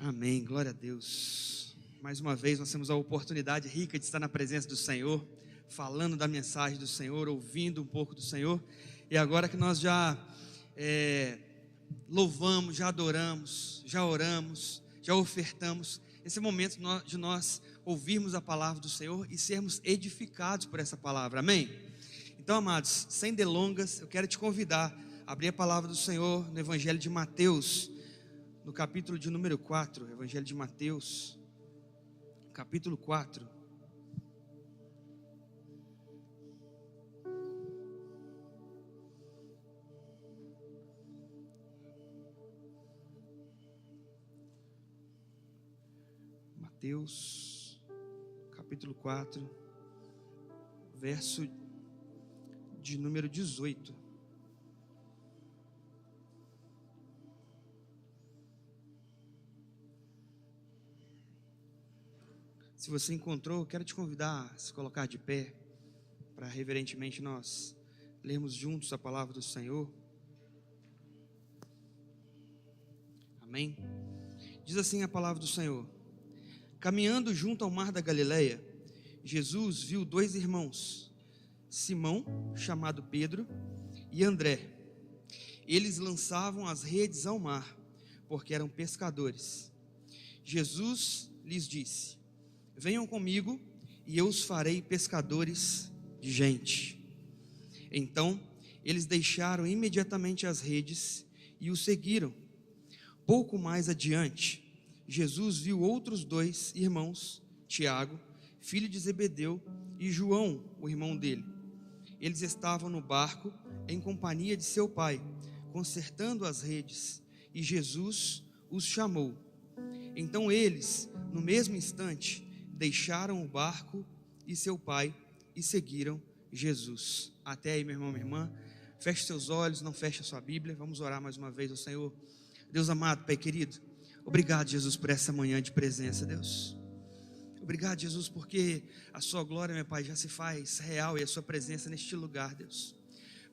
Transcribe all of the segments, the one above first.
Amém, glória a Deus. Mais uma vez nós temos a oportunidade rica de estar na presença do Senhor, falando da mensagem do Senhor, ouvindo um pouco do Senhor. E agora que nós já louvamos, já adoramos, já oramos, já ofertamos, esse momento de nós ouvirmos a palavra do Senhor e sermos edificados por essa palavra, amém? Então, amados, sem delongas, eu quero te convidar a abrir a palavra do Senhor no Evangelho de Mateus, no capítulo de número 4, Evangelho de Mateus, capítulo 4. Mateus, capítulo 4, verso de número 18. Se você encontrou, eu quero te convidar a se colocar de pé, para reverentemente nós lermos juntos a palavra do Senhor. Amém? Diz assim a palavra do Senhor: caminhando junto ao mar da Galileia, Jesus viu dois irmãos, Simão, chamado Pedro, e André. Eles lançavam as redes ao mar, porque eram pescadores. Jesus lhes disse: venham comigo e eu os farei pescadores de gente. Então eles deixaram imediatamente as redes e o seguiram. Pouco mais adiante, Jesus viu outros dois irmãos, Tiago, filho de Zebedeu, e João, o irmão dele. Eles estavam no barco em companhia de seu pai, consertando as redes, e Jesus os chamou. Então eles, no mesmo instante, deixaram o barco e seu pai e seguiram Jesus. Até aí, meu irmão, minha irmã, feche seus olhos, não feche a sua Bíblia, vamos orar mais uma vez ao Senhor. Deus amado, Pai querido, obrigado, Jesus, por essa manhã de presença, Deus. Obrigado, Jesus, porque a sua glória, meu Pai, já se faz real e a sua presença neste lugar, Deus.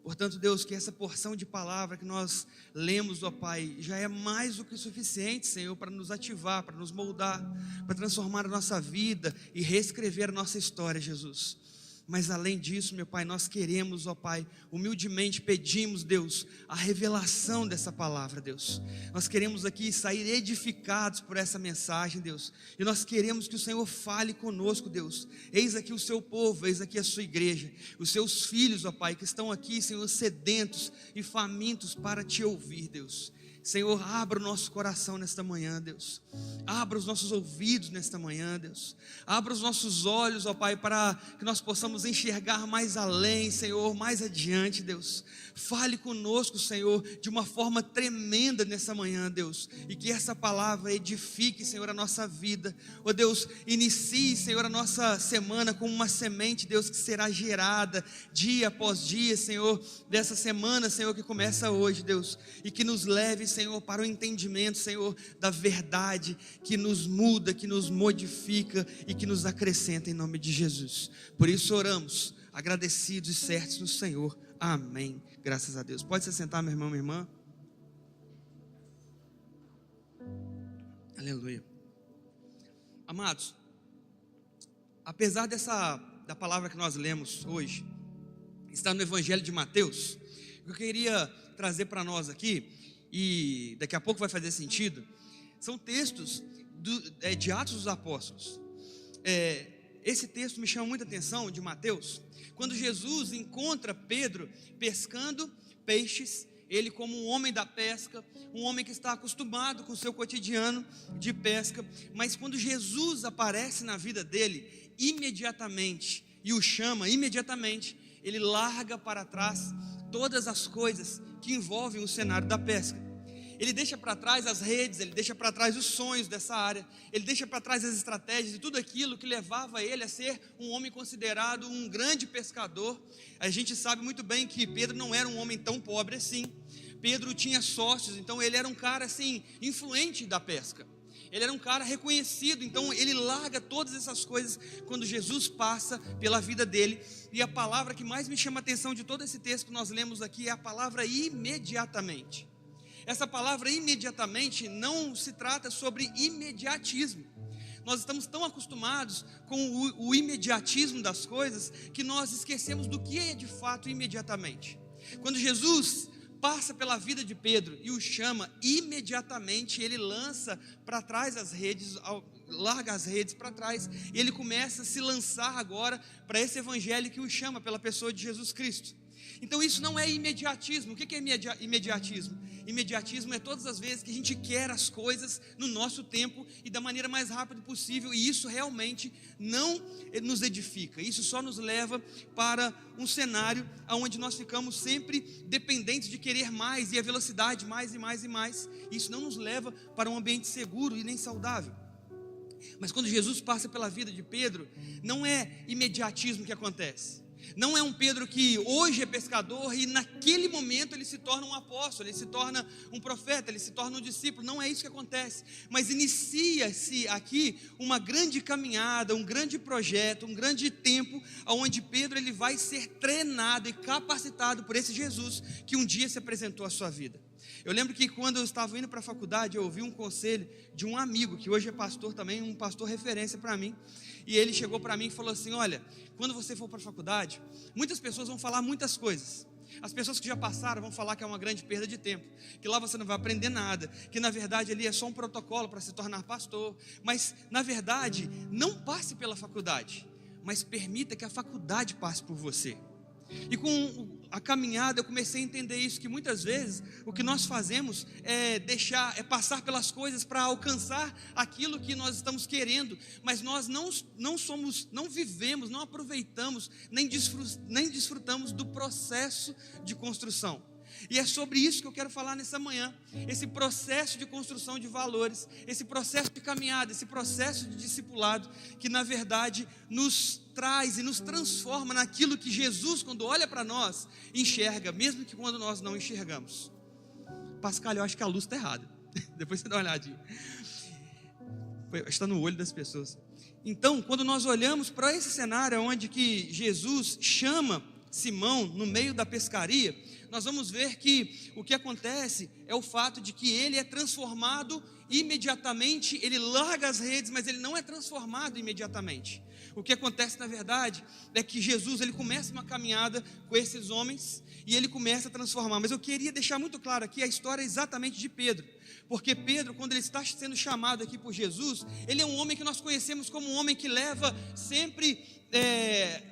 Portanto, Deus, que essa porção de palavra que nós lemos, ó Pai, já é mais do que suficiente, Senhor, para nos ativar, para nos moldar, para transformar a nossa vida e reescrever a nossa história, Jesus. Mas além disso, meu Pai, nós queremos, ó Pai, humildemente pedimos, Deus, a revelação dessa palavra, Deus. Nós queremos aqui sair edificados por essa mensagem, Deus. E nós queremos que o Senhor fale conosco, Deus. Eis aqui o seu povo, eis aqui a sua igreja, os seus filhos, ó Pai, que estão aqui, Senhor, sedentos e famintos para te ouvir, Deus. Senhor, abra o nosso coração nesta manhã, Deus. Abra os nossos ouvidos nesta manhã, Deus. Abra os nossos olhos, ó Pai, para que nós possamos enxergar mais além, Senhor, mais adiante, Deus. Fale conosco, Senhor, de uma forma tremenda nessa manhã, Deus. E que essa palavra edifique, Senhor, a nossa vida. Ó Deus, inicie, Senhor, a nossa semana como uma semente, Deus, que será gerada dia após dia, Senhor, dessa semana, Senhor, que começa hoje, Deus. E que nos leve, Senhor, para o entendimento, Senhor, da verdade que nos muda, que nos modifica e que nos acrescenta em nome de Jesus. Por isso oramos, agradecidos e certos no Senhor. Amém. Graças a Deus. Pode se sentar, meu irmão, minha irmã. Aleluia. Amados, apesar da palavra que nós lemos hoje, está no Evangelho de Mateus, eu queria trazer para nós aqui, e daqui a pouco vai fazer sentido, são textos de Atos dos Apóstolos. Esse texto me chama muita atenção, de Mateus, quando Jesus encontra Pedro pescando peixes, ele como um homem da pesca, um homem que está acostumado com o seu cotidiano de pesca, mas quando Jesus aparece na vida dele, imediatamente, e o chama imediatamente, ele larga para trás todas as coisas que envolvem o cenário da pesca. Ele deixa para trás as redes, ele deixa para trás os sonhos dessa área, ele deixa para trás as estratégias e tudo aquilo que levava ele a ser um homem considerado um grande pescador. A gente sabe muito bem que Pedro não era um homem tão pobre assim. Pedro tinha sócios, então ele era um cara assim, influente da pesca. Ele era um cara reconhecido, então ele larga todas essas coisas quando Jesus passa pela vida dele. E a palavra que mais me chama a atenção de todo esse texto que nós lemos aqui é a palavra imediatamente. Essa palavra imediatamente não se trata sobre imediatismo. Nós estamos tão acostumados com o imediatismo das coisas que nós esquecemos do que é de fato imediatamente. Quando Jesus passa pela vida de Pedro e o chama, imediatamente ele lança para trás as redes, larga as redes para trás, e ele começa a se lançar agora para esse evangelho que o chama pela pessoa de Jesus Cristo. Então isso não é imediatismo. O que é imediatismo? Imediatismo é todas as vezes que a gente quer as coisas no nosso tempo e da maneira mais rápida possível, e isso realmente não nos edifica. Isso só nos leva para um cenário onde nós ficamos sempre dependentes de querer mais, e a velocidade mais e mais e mais. Isso não nos leva para um ambiente seguro e nem saudável. Mas quando Jesus passa pela vida de Pedro, não é imediatismo que acontece. Não é um Pedro que hoje é pescador e naquele momento ele se torna um apóstolo, ele se torna um profeta, ele se torna um discípulo. Não é isso que acontece. Mas inicia-se aqui uma grande caminhada, um grande projeto, um grande tempo, onde Pedro ele vai ser treinado e capacitado por esse Jesus que um dia se apresentou à sua vida. Eu lembro que quando eu estava indo para a faculdade, eu ouvi um conselho de um amigo, que hoje é pastor também, um pastor referência para mim. E ele chegou para mim e falou assim: olha, quando você for para a faculdade, muitas pessoas vão falar muitas coisas. As pessoas que já passaram vão falar que é uma grande perda de tempo, que lá você não vai aprender nada, que na verdade ali é só um protocolo para se tornar pastor. Mas na verdade, não passe pela faculdade, mas permita que a faculdade passe por você. E com a caminhada eu comecei a entender isso, que muitas vezes o que nós fazemos é passar pelas coisas para alcançar aquilo que nós estamos querendo, mas nós não vivemos, não aproveitamos, nem desfrutamos do processo de construção. E é sobre isso que eu quero falar nessa manhã. Esse processo de construção de valores, esse processo de caminhada, esse processo de discipulado, que na verdade nos traz e nos transforma naquilo que Jesus, quando olha para nós, enxerga, mesmo que quando nós não enxergamos. Pascal, eu acho que a luz está errada. Depois você dá uma olhadinha. Está no olho das pessoas. Então, quando nós olhamos para esse cenário onde que Jesus chama Simão no meio da pescaria, nós vamos ver que o que acontece é o fato de que ele é transformado imediatamente. Ele larga as redes, mas ele não é transformado imediatamente. O que acontece na verdade é que Jesus ele começa uma caminhada com esses homens e ele começa a transformar. Mas eu queria deixar muito claro aqui a história exatamente de Pedro, porque Pedro, quando ele está sendo chamado aqui por Jesus, ele é um homem que nós conhecemos como um homem que leva sempre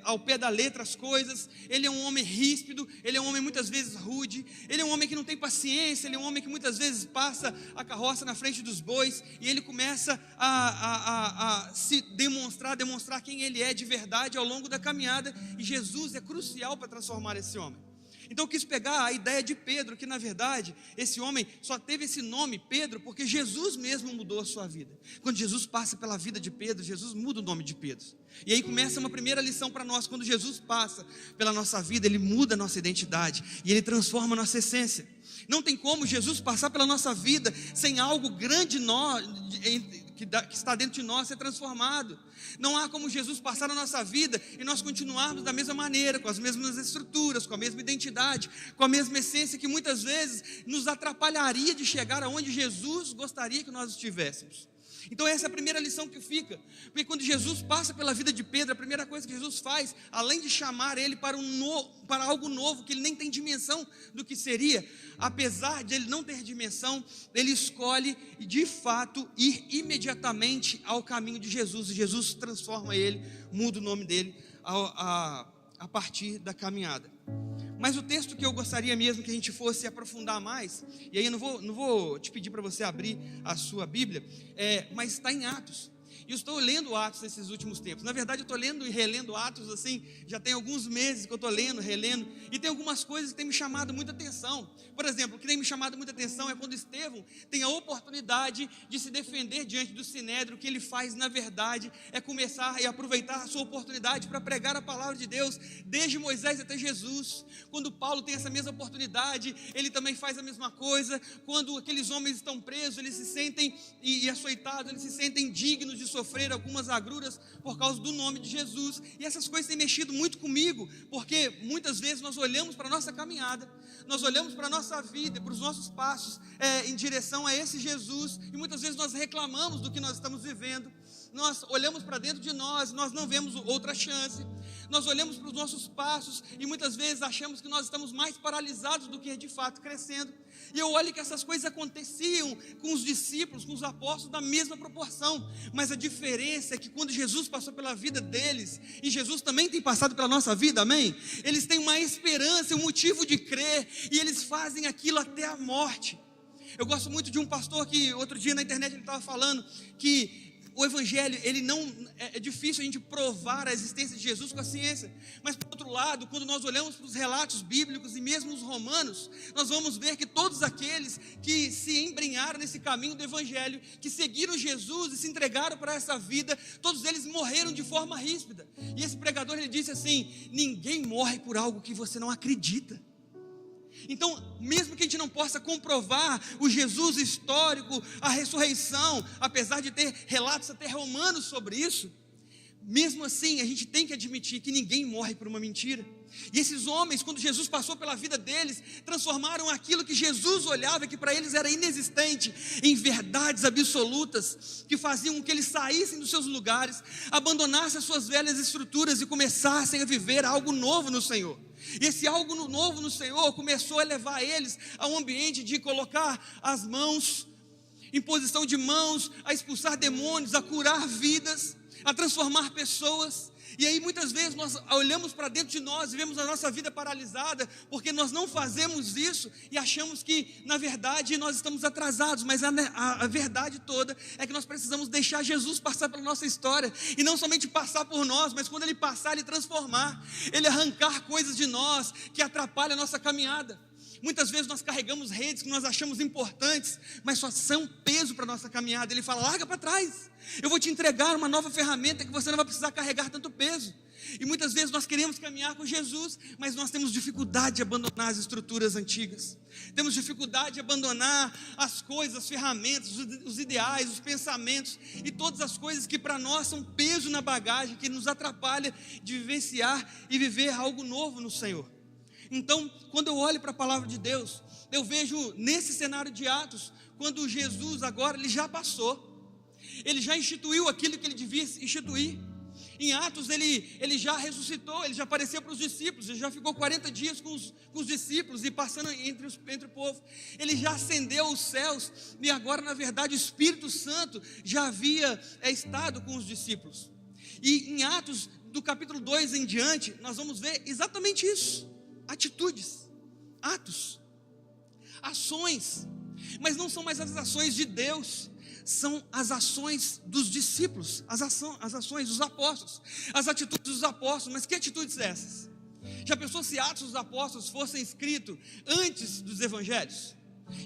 ao pé da letra as coisas. Ele é um homem ríspido, ele é um homem muitas vezes rude, ele é um homem que não tem paciência, ele é um homem que muitas vezes passa a carroça na frente dos bois, e ele começa a se demonstrar quem ele é de verdade ao longo da caminhada, e Jesus é crucial para transformar esse homem. Então eu quis pegar a ideia de Pedro, que na verdade esse homem só teve esse nome Pedro porque Jesus mesmo mudou a sua vida. Quando Jesus passa pela vida de Pedro, Jesus muda o nome de Pedro. E aí começa uma primeira lição para nós. Quando Jesus passa pela nossa vida, ele muda a nossa identidade e ele transforma a nossa essência. Não tem como Jesus passar pela nossa vida sem algo grande que está dentro de nós ser transformado. Não há como Jesus passar na nossa vida e nós continuarmos da mesma maneira, com as mesmas estruturas, com a mesma identidade, com a mesma essência, que muitas vezes nos atrapalharia de chegar aonde Jesus gostaria que nós estivéssemos. Então essa é a primeira lição que fica, porque quando Jesus passa pela vida de Pedro, a primeira coisa que Jesus faz, além de chamar ele para algo novo, que ele nem tem dimensão do que seria, apesar de ele não ter dimensão, ele escolhe de fato ir imediatamente ao caminho de Jesus, e Jesus transforma ele, muda o nome dele a partir da caminhada. Mas o texto que eu gostaria mesmo que a gente fosse aprofundar mais, e aí eu não vou te pedir para você abrir a sua Bíblia, mas está em Atos. E eu estou lendo Atos nesses últimos tempos. Na verdade eu estou lendo e relendo Atos assim, já tem alguns meses que eu estou lendo, relendo, e tem algumas coisas que têm me chamado muita atenção. Por exemplo, o que tem me chamado muita atenção é quando Estevão tem a oportunidade de se defender diante do Sinédrio. O que ele faz na verdade é começar e aproveitar a sua oportunidade para pregar a palavra de Deus, desde Moisés até Jesus. Quando Paulo tem essa mesma oportunidade, ele também faz a mesma coisa. Quando aqueles homens estão presos, eles se sentem e açoitados, eles se sentem dignos de sofrer algumas agruras por causa do nome de Jesus. E essas coisas têm mexido muito comigo, porque muitas vezes nós olhamos para a nossa caminhada, nós olhamos para a nossa vida, para os nossos passos em direção a esse Jesus, e muitas vezes nós reclamamos do que nós estamos vivendo. Nós olhamos para dentro de nós, nós não vemos outra chance. Nós olhamos para os nossos passos e muitas vezes achamos que nós estamos mais paralisados do que de fato crescendo. E eu olho que essas coisas aconteciam com os discípulos, com os apóstolos da mesma proporção. Mas a diferença é que quando Jesus passou pela vida deles, e Jesus também tem passado pela nossa vida, amém? Eles têm uma esperança, um motivo de crer, e eles fazem aquilo até a morte. Eu gosto muito de um pastor que outro dia na internet ele estava falando que o evangelho, ele não, é difícil a gente provar a existência de Jesus com a ciência, mas por outro lado, quando nós olhamos para os relatos bíblicos e mesmo os romanos, nós vamos ver que todos aqueles que se embrenharam nesse caminho do evangelho, que seguiram Jesus e se entregaram para essa vida, todos eles morreram de forma ríspida. E esse pregador, ele disse assim: ninguém morre por algo que você não acredita. Então, mesmo que a gente não possa comprovar o Jesus histórico, a ressurreição, apesar de ter relatos até romanos sobre isso, mesmo assim a gente tem que admitir que ninguém morre por uma mentira. E esses homens, quando Jesus passou pela vida deles, transformaram aquilo que Jesus olhava, que para eles era inexistente, em verdades absolutas, que faziam com que eles saíssem dos seus lugares, abandonassem as suas velhas estruturas e começassem a viver algo novo no Senhor. E esse algo novo no Senhor começou a levar eles a um ambiente de colocar as mãos, em posição de mãos, a expulsar demônios, a curar vidas, a transformar pessoas. E aí muitas vezes nós olhamos para dentro de nós e vemos a nossa vida paralisada, porque nós não fazemos isso e achamos que na verdade nós estamos atrasados, mas a verdade toda é que nós precisamos deixar Jesus passar pela nossa história, e não somente passar por nós, mas quando Ele passar, Ele transformar, Ele arrancar coisas de nós que atrapalham a nossa caminhada. Muitas vezes nós carregamos redes que nós achamos importantes, mas só são peso para a nossa caminhada. Ele fala: larga para trás, eu vou te entregar uma nova ferramenta que você não vai precisar carregar tanto peso. E muitas vezes nós queremos caminhar com Jesus, mas nós temos dificuldade de abandonar as estruturas antigas, temos dificuldade de abandonar as coisas, as ferramentas, os ideais, os pensamentos e todas as coisas que para nós são peso na bagagem, que nos atrapalha de vivenciar e viver algo novo no Senhor. Então, quando eu olho para a palavra de Deus, eu vejo nesse cenário de Atos, quando Jesus agora, ele já passou, ele já instituiu aquilo que ele devia instituir. Em Atos ele já ressuscitou, ele já apareceu para os discípulos, ele já ficou 40 dias com os discípulos e passando entre o povo. Ele já ascendeu os céus e agora na verdade o Espírito Santo já havia estado com os discípulos. E em Atos do capítulo 2 em diante, nós vamos ver exatamente isso. Atitudes, atos, ações, mas não são mais as ações de Deus, são as ações dos discípulos, as ações dos apóstolos, as atitudes dos apóstolos. Mas que atitudes essas? Já pensou se Atos dos Apóstolos fossem escritos antes dos evangelhos?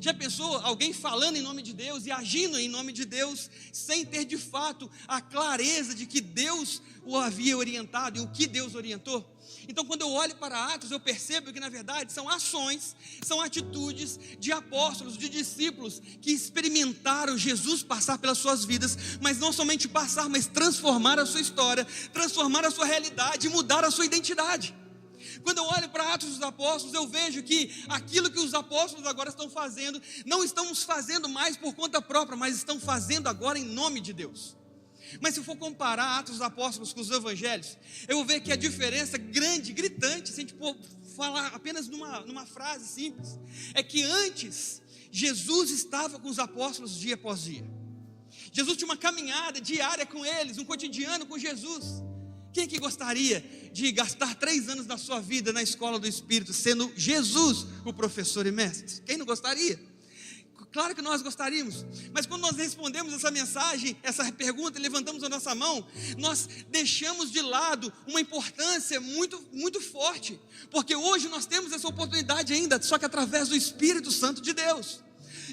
Já pensou alguém falando em nome de Deus e agindo em nome de Deus, sem ter de fato a clareza de que Deus o havia orientado e o que Deus orientou? Então, quando eu olho para Atos, eu percebo que na verdade são ações, são atitudes de apóstolos, de discípulos que experimentaram Jesus passar pelas suas vidas, mas não somente passar, mas transformar a sua história, transformar a sua realidade e mudar a sua identidade. Quando eu olho para Atos dos Apóstolos, eu vejo que aquilo que os apóstolos agora estão fazendo, não estamos fazendo mais por conta própria, mas estão fazendo agora em nome de Deus. Mas se eu for comparar Atos dos Apóstolos com os Evangelhos, eu vou ver que a diferença grande, gritante, se a gente for falar apenas numa frase simples, é que antes, Jesus estava com os apóstolos dia após dia. Jesus tinha uma caminhada diária com eles, um cotidiano com Jesus. Quem que gostaria de gastar 3 anos da sua vida na escola do Espírito, sendo Jesus o professor e mestre? Quem não gostaria? Claro que nós gostaríamos, mas quando nós respondemos essa mensagem, essa pergunta, e levantamos a nossa mão, nós deixamos de lado uma importância muito, muito forte, porque hoje nós temos essa oportunidade ainda, só que através do Espírito Santo de Deus.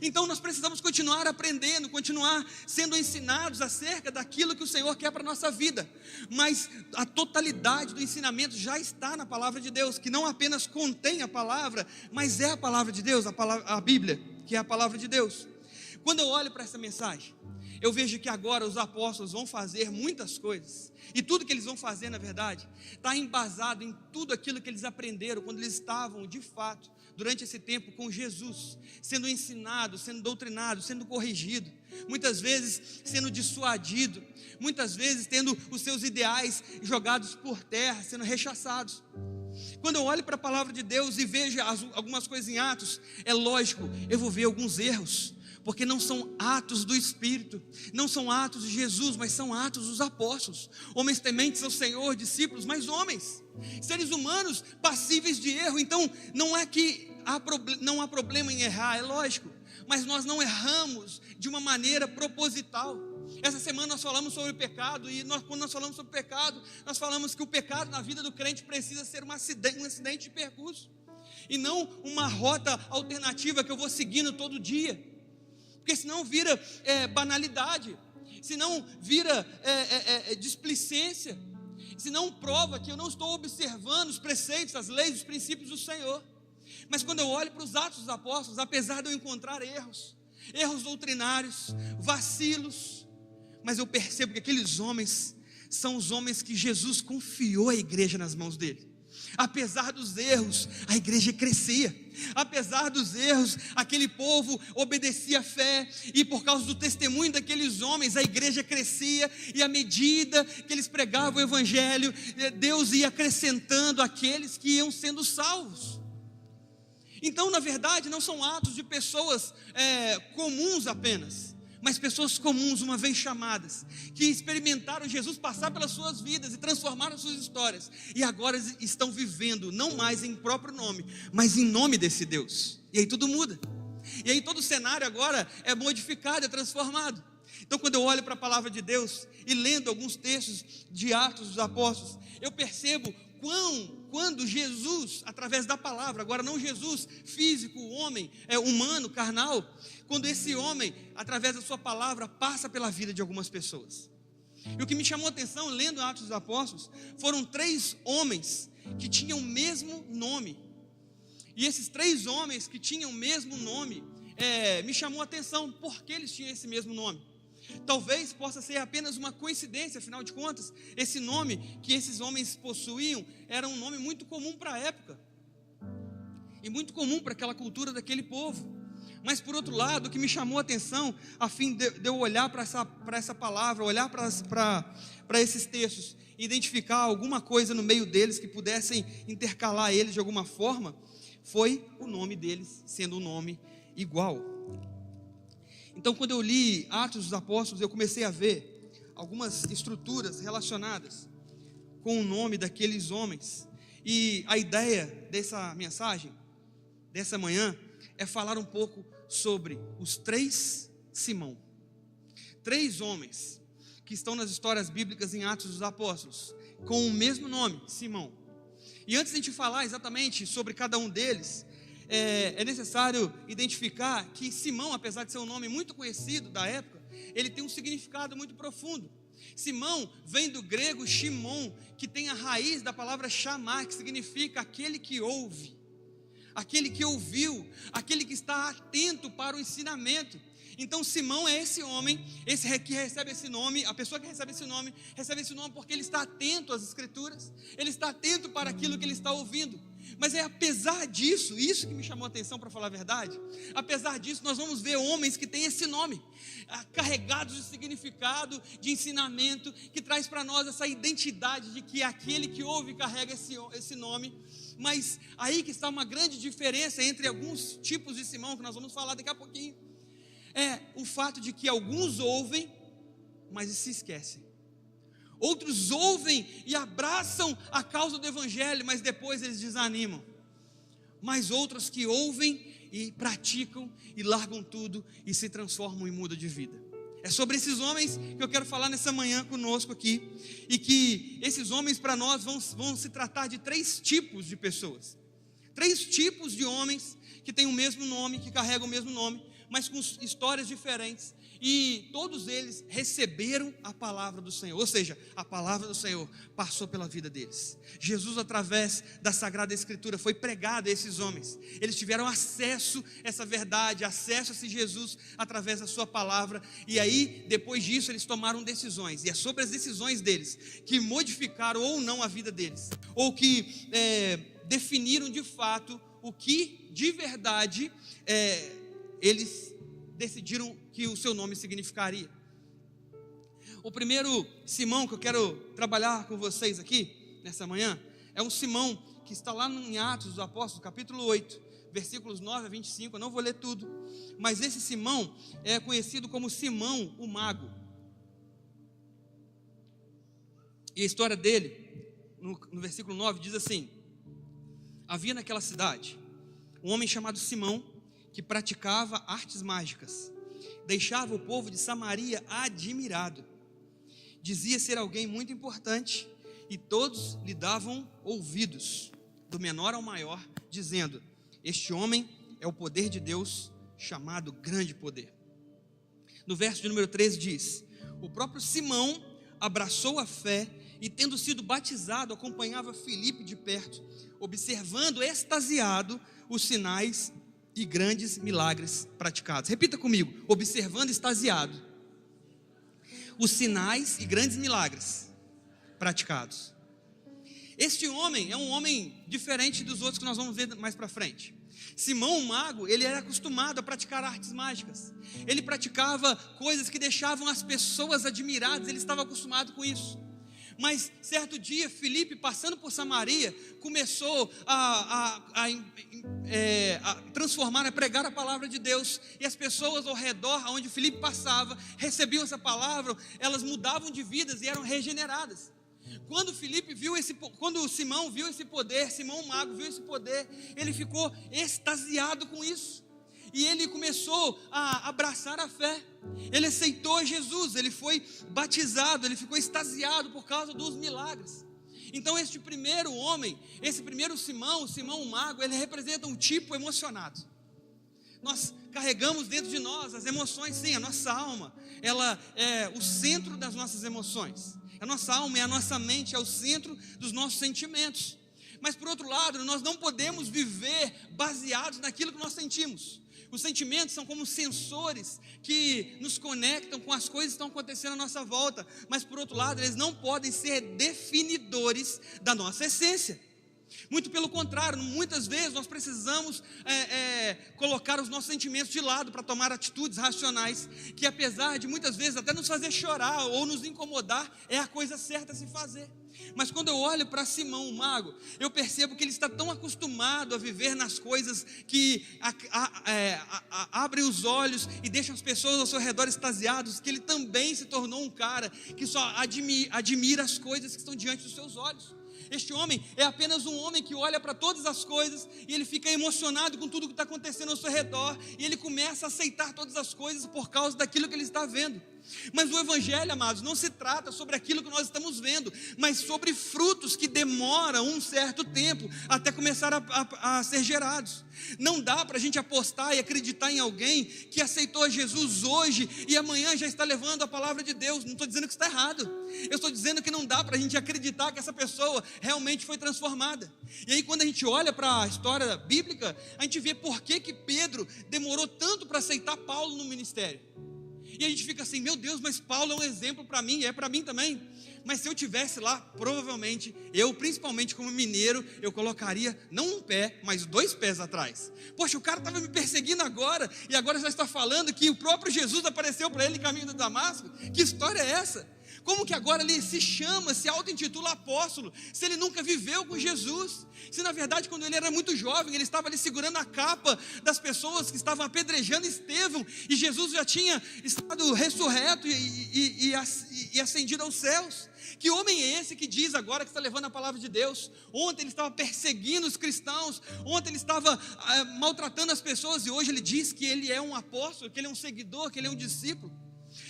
Então nós precisamos continuar aprendendo, continuar sendo ensinados acerca daquilo que o Senhor quer para a nossa vida, mas a totalidade do ensinamento já está na palavra de Deus, que não apenas contém a palavra, mas é a palavra de Deus, a Bíblia, que é a palavra de Deus. Quando eu olho para essa mensagem, eu vejo que agora os apóstolos vão fazer muitas coisas, e tudo que eles vão fazer, na verdade, está embasado em tudo aquilo que eles aprenderam quando eles estavam, de fato, durante esse tempo com Jesus, sendo ensinado, sendo doutrinado, sendo corrigido, muitas vezes sendo dissuadido, muitas vezes tendo os seus ideais jogados por terra, sendo rechaçados. Quando eu olho para a palavra de Deus e vejo algumas coisas em Atos, é lógico, eu vou ver alguns erros, porque não são atos do Espírito, não são atos de Jesus, mas são atos dos apóstolos, homens tementes ao Senhor, discípulos, mas homens, seres humanos passíveis de erro. Então não é que não há problema em errar, é lógico, mas nós não erramos de uma maneira proposital. Essa semana nós falamos sobre o pecado, e quando nós falamos sobre o pecado, nós falamos que o pecado na vida do crente precisa ser um acidente de percurso, e não uma rota alternativa que eu vou seguindo todo dia, porque senão vira banalidade, senão vira displicência, senão prova que eu não estou observando os preceitos, as leis, os princípios do Senhor. Mas quando eu olho para os Atos dos Apóstolos, apesar de eu encontrar erros doutrinários, vacilos, mas eu percebo que aqueles homens são os homens que Jesus confiou a igreja nas mãos dele. Apesar dos erros, a igreja crescia. Apesar dos erros, aquele povo obedecia à fé, e por causa do testemunho daqueles homens, a igreja crescia, e à medida que eles pregavam o evangelho, Deus ia acrescentando aqueles que iam sendo salvos. Então, na verdade, não são atos de pessoas comuns apenas, mas pessoas comuns, uma vez chamadas, que experimentaram Jesus passar pelas suas vidas e transformaram suas histórias, e agora estão vivendo, não mais em próprio nome, mas em nome desse Deus. E aí tudo muda, e aí todo o cenário agora é modificado, é transformado. Então, quando eu olho para a palavra de Deus, e lendo alguns textos de Atos dos Apóstolos, eu percebo quando Jesus, através da palavra, agora não Jesus físico, homem, humano, carnal, quando esse homem, através da sua palavra, passa pela vida de algumas pessoas. E o que me chamou a atenção, lendo Atos dos Apóstolos, foram 3 homens que tinham o mesmo nome. E esses 3 homens que tinham o mesmo nome, me chamou a atenção, porque eles tinham esse mesmo nome. Talvez possa ser apenas uma coincidência, afinal de contas, esse nome que esses homens possuíam era um nome muito comum para a época, e muito comum para aquela cultura daquele povo. Mas por outro lado, o que me chamou a atenção, a fim de eu olhar para essa palavra, olhar para esses textos, identificar alguma coisa no meio deles que pudessem intercalar eles de alguma forma, foi o nome deles sendo um nome igual. Então, quando eu li Atos dos Apóstolos, eu comecei a ver algumas estruturas relacionadas com o nome daqueles homens. E a ideia dessa mensagem, dessa manhã, é falar um pouco sobre os 3 Simão. 3 homens que estão nas histórias bíblicas em Atos dos Apóstolos, com o mesmo nome, Simão. E antes de a gente falar exatamente sobre cada um deles, é necessário identificar que Simão, apesar de ser um nome muito conhecido da época, ele tem um significado muito profundo. Simão vem do grego Shimon, que tem a raiz da palavra chamar, que significa aquele que ouve, aquele que ouviu, aquele que está atento para o ensinamento. Então Simão é esse homem, esse que recebe esse nome, a pessoa que recebe esse nome porque ele está atento às escrituras, ele está atento para aquilo que ele está ouvindo. Mas apesar disso, isso que me chamou a atenção, para falar a verdade, apesar disso nós vamos ver homens que têm esse nome, carregados de significado, de ensinamento, que traz para nós essa identidade de que aquele que ouve carrega esse nome. Mas aí que está uma grande diferença entre alguns tipos de Simão, que nós vamos falar daqui a pouquinho, é o fato de que alguns ouvem, mas se esquecem. Outros ouvem e abraçam a causa do evangelho, mas depois eles desanimam. Mas outros que ouvem e praticam e largam tudo e se transformam e mudam de vida. É sobre esses homens que eu quero falar nessa manhã conosco aqui, e que esses homens para nós vão se tratar de 3 tipos de pessoas. 3 tipos de homens que têm o mesmo nome, que carregam o mesmo nome, mas com histórias diferentes. E todos eles receberam a palavra do Senhor, ou seja, a palavra do Senhor passou pela vida deles. Jesus, através da Sagrada Escritura, foi pregado a esses homens. Eles tiveram acesso a essa verdade, acesso a esse Jesus através da sua palavra. E aí, depois disso, eles tomaram decisões. E é sobre as decisões deles que modificaram ou não a vida deles, ou que definiram de fato o que de verdade eles decidiram que o seu nome significaria. O primeiro Simão que eu quero trabalhar com vocês aqui nessa manhã é um Simão que está lá em Atos dos Apóstolos, capítulo 8, versículos 9 a 25. Eu não vou ler tudo, mas esse Simão é conhecido como Simão o Mago. E a história dele, no versículo 9, diz assim: havia naquela cidade um homem chamado Simão, que praticava artes mágicas, deixava o povo de Samaria admirado. Dizia ser alguém muito importante, e todos lhe davam ouvidos, do menor ao maior, dizendo: este homem é o poder de Deus, chamado grande poder. No verso de número 13 diz: o próprio Simão abraçou a fé, e tendo sido batizado, acompanhava Filipe de perto, observando extasiado os sinais e grandes milagres praticados. Repita comigo: observando extasiado os sinais e grandes milagres praticados. Este homem é um homem diferente dos outros que nós vamos ver mais para frente. Simão o Mago, ele era acostumado a praticar artes mágicas. Ele praticava coisas que deixavam as pessoas admiradas. Ele estava acostumado com isso. Mas certo dia, Filipe, passando por Samaria, começou a transformar, a pregar a palavra de Deus. E as pessoas ao redor, onde Filipe passava, recebiam essa palavra, elas mudavam de vidas e eram regeneradas. Quando Simão viu esse poder, Simão o Mago viu esse poder, ele ficou extasiado com isso. E ele começou a abraçar a fé. Ele aceitou Jesus, ele foi batizado, ele ficou extasiado por causa dos milagres. Então este primeiro homem, esse primeiro Simão, o Simão o Mago, ele representa um tipo emocionado. Nós carregamos dentro de nós as emoções, sim, a nossa alma, ela é o centro das nossas emoções. A nossa alma é a nossa mente, é o centro dos nossos sentimentos. Mas por outro lado, nós não podemos viver baseados naquilo que nós sentimos. Os sentimentos são como sensores que nos conectam com as coisas que estão acontecendo à nossa volta. Mas por outro lado, eles não podem ser definidores da nossa essência. Muito pelo contrário, muitas vezes nós precisamos colocar os nossos sentimentos de lado para tomar atitudes racionais, que apesar de muitas vezes até nos fazer chorar ou nos incomodar, é a coisa certa a se fazer. Mas quando eu olho para Simão o Mago, eu percebo que ele está tão acostumado a viver nas coisas que abrem os olhos e deixam as pessoas ao seu redor extasiados, que ele também se tornou um cara que só admira as coisas que estão diante dos seus olhos. Este homem é apenas um homem que olha para todas as coisas e ele fica emocionado com tudo que está acontecendo ao seu redor, e ele começa a aceitar todas as coisas por causa daquilo que ele está vendo. Mas o Evangelho, amados, não se trata sobre aquilo que nós estamos vendo, mas sobre frutos que demoram um certo tempo até começar a ser gerados. Não dá para a gente apostar e acreditar em alguém que aceitou Jesus hoje e amanhã já está levando a palavra de Deus. Não estou dizendo que está errado, eu estou dizendo que não dá para a gente acreditar que essa pessoa realmente foi transformada. E aí quando a gente olha para a história bíblica, a gente vê por que Pedro demorou tanto para aceitar Paulo no ministério. E a gente fica assim: meu Deus, mas Paulo é um exemplo para mim, é para mim também. Mas se eu tivesse lá, provavelmente, eu principalmente como mineiro, eu colocaria não um pé, mas 2 pés atrás. Poxa, o cara estava me perseguindo agora, e agora já está falando que o próprio Jesus apareceu para ele em caminho de Damasco. Que história é essa? Como que agora ele se auto-intitula apóstolo, se ele nunca viveu com Jesus? Se na verdade quando ele era muito jovem, ele estava ali segurando a capa das pessoas que estavam apedrejando Estevão, e Jesus já tinha estado ressurreto e ascendido aos céus. Que homem é esse que diz agora que está levando a palavra de Deus? Ontem ele estava perseguindo os cristãos, ontem ele estava maltratando as pessoas, e hoje ele diz que ele é um apóstolo, que ele é um seguidor, que ele é um discípulo.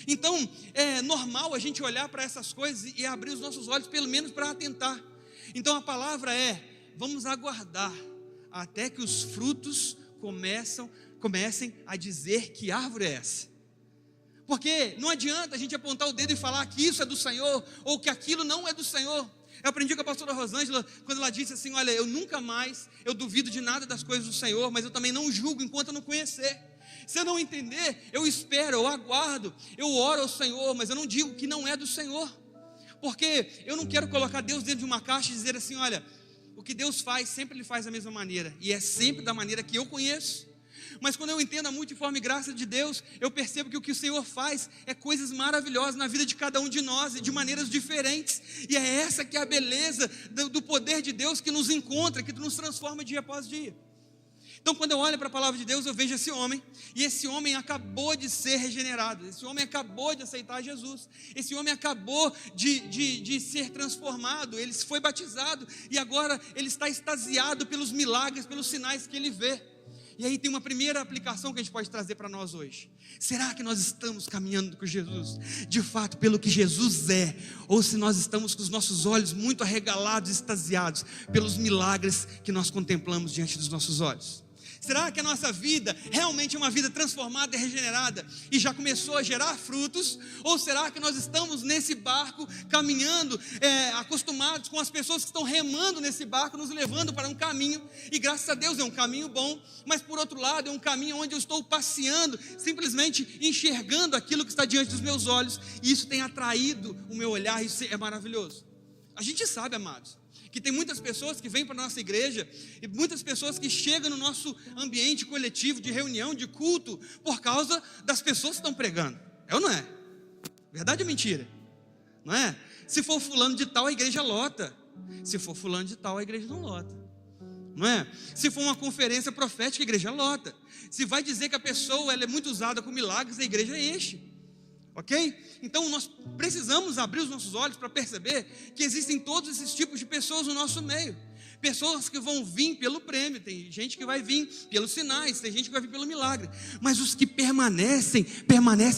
Então é normal a gente olhar para essas coisas e abrir os nossos olhos, pelo menos para atentar. Então a palavra é: vamos aguardar até que os frutos começam comecem a dizer que árvore é essa. Porque não adianta a gente apontar o dedo e falar que isso é do Senhor, ou que aquilo não é do Senhor. Eu aprendi com a pastora Rosângela, quando ela disse assim, olha, eu duvido de nada das coisas do Senhor, mas eu também não julgo enquanto eu não conhecer. Se eu não entender, eu espero, eu aguardo, eu oro ao Senhor, mas eu não digo que não é do Senhor. Porque eu não quero colocar Deus dentro de uma caixa e dizer assim, olha, o que Deus faz, sempre Ele faz da mesma maneira, e é sempre da maneira que eu conheço. Mas quando eu entendo a multiforme graça de Deus, eu percebo que o o Senhor faz é coisas maravilhosas na vida de cada um de nós, e de maneiras diferentes, e é essa que é a beleza do poder de Deus que nos encontra, que nos transforma dia após dia. Então quando eu olho para a palavra de Deus, eu vejo esse homem, e esse homem acabou de ser regenerado, esse homem acabou de aceitar Jesus, esse homem acabou de ser transformado, ele foi batizado, e agora ele está extasiado pelos milagres, pelos sinais que ele vê. E aí tem uma primeira aplicação que a gente pode trazer para nós hoje. Será que nós estamos caminhando com Jesus, de fato, pelo que Jesus é? Ou se nós estamos com os nossos olhos muito arregalados, extasiados, pelos milagres que nós contemplamos diante dos nossos olhos? Será que a nossa vida realmente é uma vida transformada e regenerada e já começou a gerar frutos? Ou será que nós estamos nesse barco caminhando, acostumados com as pessoas que estão remando nesse barco, nos levando para um caminho, e graças a Deus é um caminho bom, mas por outro lado é um caminho onde eu estou passeando, simplesmente enxergando aquilo que está diante dos meus olhos, e isso tem atraído o meu olhar, isso é maravilhoso. A gente sabe, amados, que tem muitas pessoas que vêm para a nossa igreja, e muitas pessoas que chegam no nosso ambiente coletivo de reunião, de culto, por causa das pessoas que estão pregando. É ou não é? Verdade ou mentira? Não é? Se for fulano de tal, a igreja lota. Se for fulano de tal, a igreja não lota. Não é? Se for uma conferência profética, a igreja lota. Se vai dizer que a pessoa ela é muito usada com milagres, a igreja enche. Ok? Então nós precisamos abrir os nossos olhos para perceber que existem todos esses tipos de pessoas no nosso meio. Pessoas que vão vir pelo prêmio, tem gente que vai vir pelos sinais, tem gente que vai vir pelo milagre. Mas os que permanecem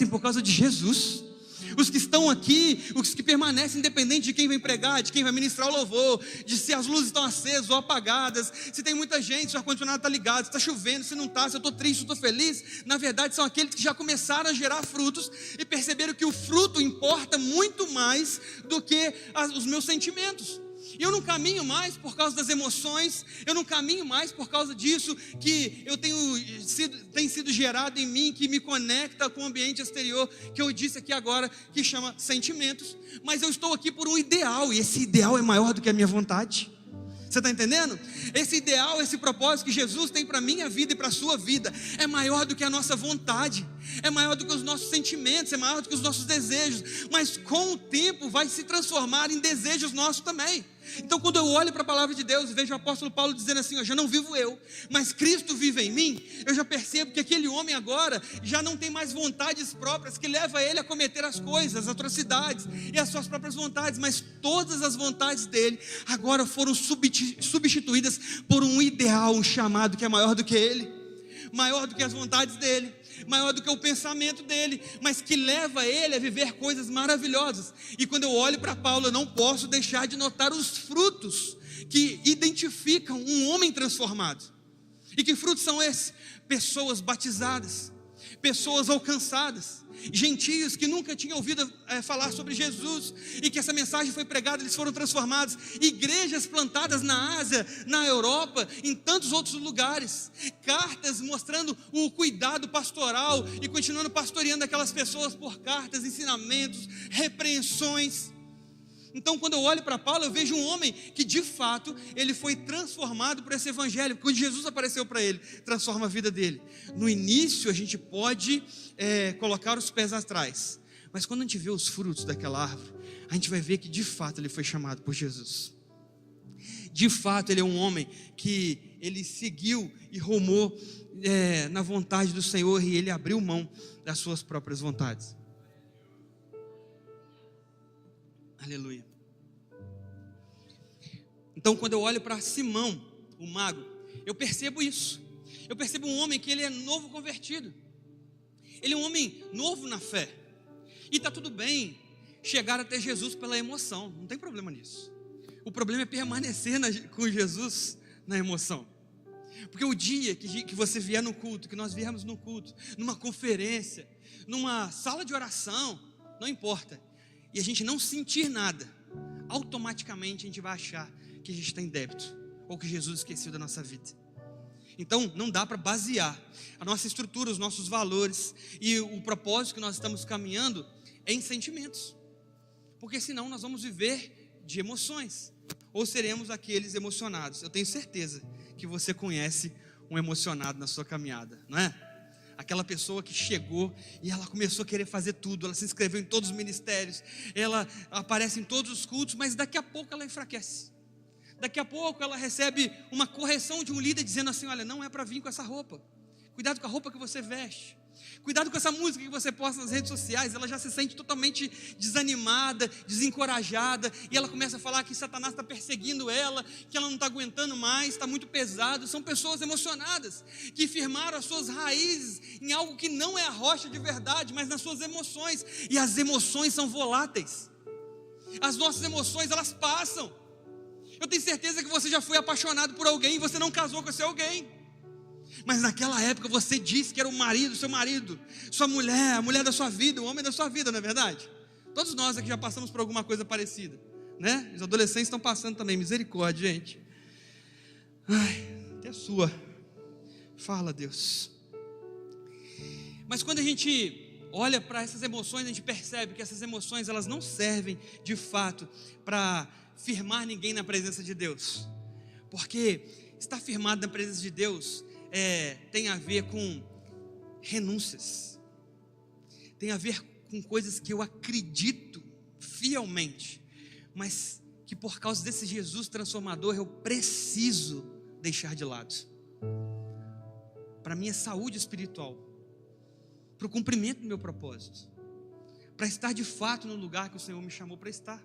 por causa de Jesus. Os que estão aqui, os que permanecem, independente de quem vem pregar, de quem vai ministrar o louvor, de se as luzes estão acesas ou apagadas, se tem muita gente, se o ar-condicionado está ligado, se está chovendo, se não está, se eu estou triste, se eu estou feliz. Na verdade são aqueles que já começaram a gerar frutos e perceberam que o fruto importa muito mais do que os meus sentimentos. E eu não caminho mais por causa das emoções, eu não caminho mais por causa disso que tem sido gerado em mim, que me conecta com o ambiente exterior, que eu disse aqui agora, que chama sentimentos. Mas eu estou aqui por um ideal, e esse ideal é maior do que a minha vontade. Você está entendendo? Esse ideal, esse propósito que Jesus tem para a minha vida e para a sua vida é maior do que a nossa vontade, é maior do que os nossos sentimentos, é maior do que os nossos desejos, mas com o tempo vai se transformar em desejos nossos também. Então quando eu olho para a palavra de Deus e vejo o apóstolo Paulo dizendo assim, já não vivo eu, mas Cristo vive em mim, eu já percebo que aquele homem agora já não tem mais vontades próprias que leva ele a cometer as coisas, as atrocidades e as suas próprias vontades, mas todas as vontades dele agora foram substituídas por um ideal, um chamado que é maior do que ele, maior do que as vontades dele, maior do que o pensamento dele, mas que leva ele a viver coisas maravilhosas. E quando eu olho para Paulo, eu não posso deixar de notar os frutos que identificam um homem transformado. E que frutos são esses? Pessoas batizadas, pessoas alcançadas, gentios que nunca tinham ouvido falar sobre Jesus, e que essa mensagem foi pregada, eles foram transformados, igrejas plantadas na Ásia, na Europa, em tantos outros lugares, cartas mostrando o cuidado pastoral, e continuando pastoreando aquelas pessoas por cartas, ensinamentos, repreensões. Então quando eu olho para Paulo, eu vejo um homem que de fato, ele foi transformado por esse evangelho. Quando Jesus apareceu para ele, transforma a vida dele. No início a gente pode colocar os pés atrás, mas quando a gente vê os frutos daquela árvore, a gente vai ver que de fato ele foi chamado por Jesus. De fato ele é um homem que ele seguiu e rumou na vontade do Senhor, e ele abriu mão das suas próprias vontades. Aleluia. Então quando eu olho para Simão, o mago, eu percebo isso. Eu percebo um homem que ele é novo convertido. Ele é um homem novo na fé. E está tudo bem chegar até Jesus pela emoção, não tem problema nisso. O problema é permanecer com Jesus na emoção. Porque o dia que você vier no culto, que nós viermos no culto, numa conferência, numa sala de oração, não importa, e a gente não sentir nada, automaticamente a gente vai achar que a gente está em débito, ou que Jesus esqueceu da nossa vida. Então não dá para basear a nossa estrutura, os nossos valores e o propósito que nós estamos caminhando em sentimentos, porque senão nós vamos viver de emoções, ou seremos aqueles emocionados. Eu tenho certeza que você conhece um emocionado na sua caminhada, não é? Aquela pessoa que chegou e ela começou a querer fazer tudo, ela se inscreveu em todos os ministérios, ela aparece em todos os cultos, mas daqui a pouco ela enfraquece. Daqui a pouco ela recebe uma correção de um líder dizendo assim: olha, não é para vir com essa roupa, cuidado com a roupa que você veste, cuidado com essa música que você posta nas redes sociais. Ela já se sente totalmente desanimada, desencorajada, e ela começa a falar que Satanás está perseguindo ela, que ela não está aguentando mais, está muito pesado. São pessoas emocionadas, que firmaram as suas raízes em algo que não é a rocha de verdade, mas nas suas emoções, e as emoções são voláteis, as nossas emoções elas passam. Eu tenho certeza que você já foi apaixonado por alguém e você não casou com esse alguém, mas naquela época você disse que era o marido, seu marido, sua mulher, a mulher da sua vida, o homem da sua vida, não é verdade? Todos nós aqui já passamos por alguma coisa parecida, né? Os adolescentes estão passando também, misericórdia, gente. Ai, até a sua. Fala, Deus. Mas quando a gente olha para essas emoções, a gente percebe que essas emoções elas não servem de fato para firmar ninguém na presença de Deus, porque estar firmado na presença de Deus tem a ver com renúncias, tem a ver com coisas que eu acredito fielmente, mas que por causa desse Jesus transformador eu preciso deixar de lado, para a minha saúde espiritual, para o cumprimento do meu propósito, para estar de fato no lugar que o Senhor me chamou para estar.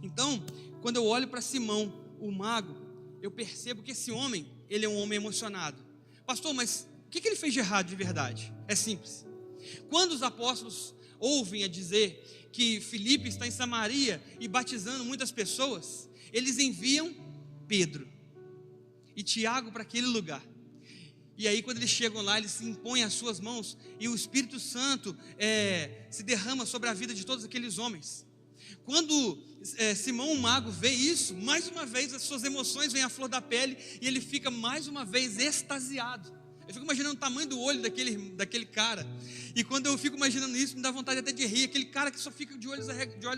Então, quando eu olho para Simão, o mago, eu percebo que esse homem, ele é um homem emocionado. Pastor, mas o que ele fez de errado de verdade? É simples. Quando os apóstolos ouvem a dizer que Filipe está em Samaria e batizando muitas pessoas, eles enviam Pedro e Tiago para aquele lugar. E aí quando eles chegam lá, eles impõem as suas mãos e o Espírito Santo se derrama sobre a vida de todos aqueles homens. Quando Simão o mago vê isso, mais uma vez as suas emoções vêm à flor da pele e ele fica mais uma vez extasiado. Eu fico imaginando o tamanho do olho daquele cara, e quando eu fico imaginando isso, me dá vontade até de rir. Aquele cara que só fica de olhos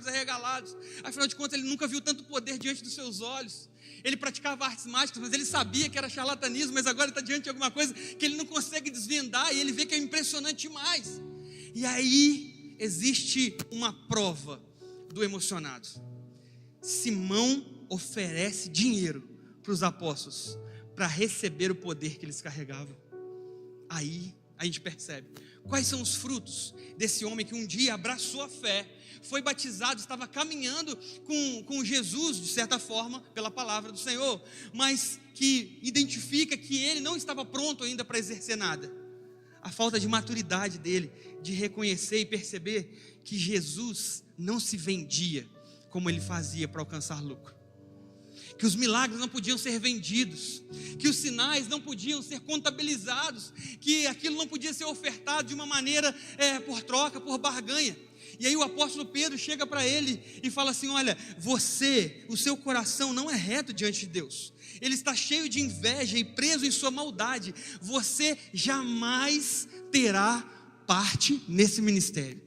arregalados, afinal de contas ele nunca viu tanto poder diante dos seus olhos. Ele praticava artes mágicas, mas ele sabia que era charlatanismo, mas agora ele está diante de alguma coisa que ele não consegue desvendar, e ele vê que é impressionante demais. E aí existe uma prova do emocionado. Simão oferece dinheiro para os apóstolos para receber o poder que eles carregavam. Aí a gente percebe quais são os frutos desse homem que um dia abraçou a fé, foi batizado, estava caminhando com Jesus, de certa forma, pela palavra do Senhor, mas que identifica que ele não estava pronto ainda para exercer nada. A falta de maturidade dele, de reconhecer e perceber que Jesus não se vendia como ele fazia para alcançar lucro, que os milagres não podiam ser vendidos, que os sinais não podiam ser contabilizados, que aquilo não podia ser ofertado de uma maneira por troca, por barganha. E aí o apóstolo Pedro chega para ele e fala assim: olha, o seu coração não é reto diante de Deus, ele está cheio de inveja e preso em sua maldade, você jamais terá parte nesse ministério.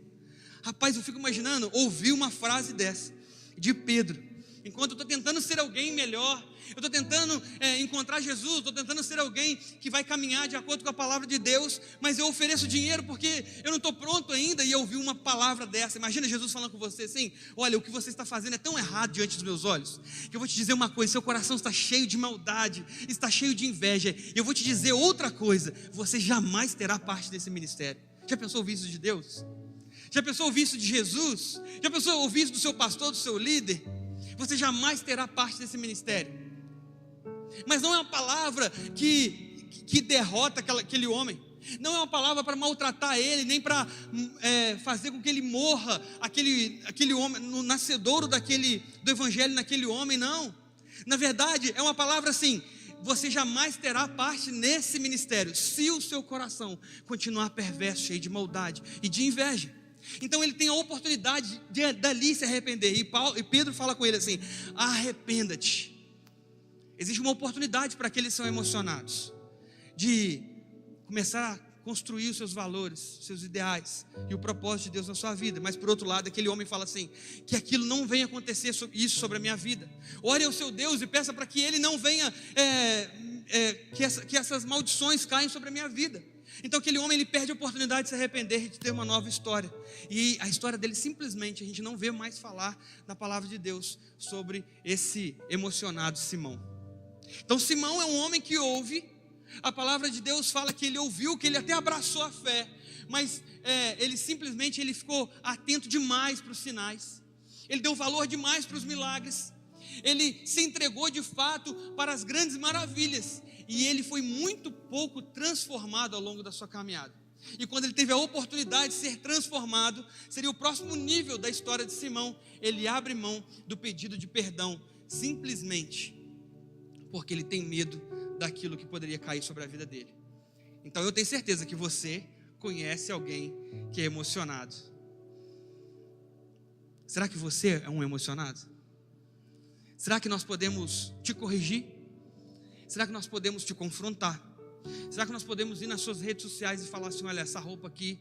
Rapaz, eu fico imaginando ouvir uma frase dessa de Pedro, enquanto eu estou tentando ser alguém melhor, eu estou tentando encontrar Jesus, estou tentando ser alguém que vai caminhar de acordo com a palavra de Deus, mas eu ofereço dinheiro porque eu não estou pronto ainda. E eu ouvi uma palavra dessa. Imagina Jesus falando com você assim: olha, o que você está fazendo é tão errado diante dos meus olhos, que eu vou te dizer uma coisa: seu coração está cheio de maldade, está cheio de inveja, e eu vou te dizer outra coisa: você jamais terá parte desse ministério. Já pensou ouvir isso de Deus? Já pensou ouvir isso de Jesus? Já pensou ouvir isso do seu pastor, do seu líder? Você jamais terá parte desse ministério. Mas não é uma palavra que derrota aquele homem, não é uma palavra para maltratar ele, nem para fazer com que ele morra, aquele homem, no nascedouro do evangelho naquele homem, não. Na verdade é uma palavra assim: você jamais terá parte nesse ministério, se o seu coração continuar perverso, cheio de maldade e de inveja. Então ele tem a oportunidade de dali se arrepender, e Pedro fala com ele assim: arrependa-te. Existe uma oportunidade para aqueles que são emocionados, de começar a construir os seus valores, os seus ideais e o propósito de Deus na sua vida. Mas por outro lado, aquele homem fala assim: que aquilo não venha acontecer isso sobre a minha vida. Ore ao seu Deus e peça para que ele não venha, que essas maldições caem sobre a minha vida. Então aquele homem, ele perde a oportunidade de se arrepender e de ter uma nova história. E a história dele simplesmente, a gente não vê mais falar na palavra de Deus sobre esse emocionado Simão. Então Simão é um homem que ouve. A palavra de Deus fala que ele ouviu, que ele até abraçou a fé, mas ele simplesmente ficou atento demais para os sinais, ele deu valor demais para os milagres, ele se entregou de fato para as grandes maravilhas, e ele foi muito pouco transformado ao longo da sua caminhada. E quando ele teve a oportunidade de ser transformado, seria o próximo nível da história de Simão, ele abre mão do pedido de perdão, simplesmente porque ele tem medo daquilo que poderia cair sobre a vida dele. Então eu tenho certeza que você conhece alguém que é emocionado. Será que você é um emocionado? Será que nós podemos te corrigir? Será que nós podemos te confrontar? Será que nós podemos ir nas suas redes sociais e falar assim: olha, essa roupa aqui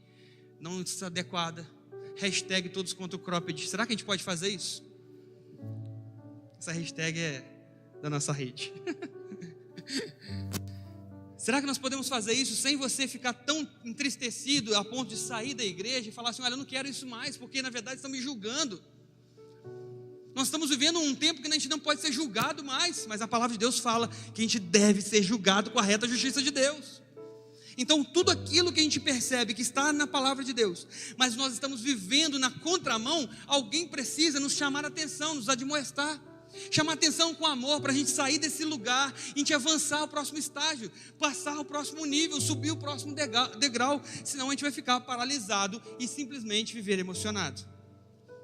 não está adequada, hashtag todos contra o cropped? Será que a gente pode fazer isso? Essa hashtag é da nossa rede. Será que nós podemos fazer isso sem você ficar tão entristecido a ponto de sair da igreja e falar assim: olha, eu não quero isso mais, porque na verdade estão me julgando. Nós estamos vivendo um tempo que a gente não pode ser julgado mais, mas a palavra de Deus fala que a gente deve ser julgado com a reta justiça de Deus. Então tudo aquilo que a gente percebe que está na palavra de Deus, mas nós estamos vivendo na contramão, alguém precisa nos chamar a atenção, nos admoestar, chamar atenção com amor, para a gente sair desse lugar, a gente avançar ao próximo estágio, passar ao próximo nível, subir o próximo degrau, senão a gente vai ficar paralisado e simplesmente viver emocionado.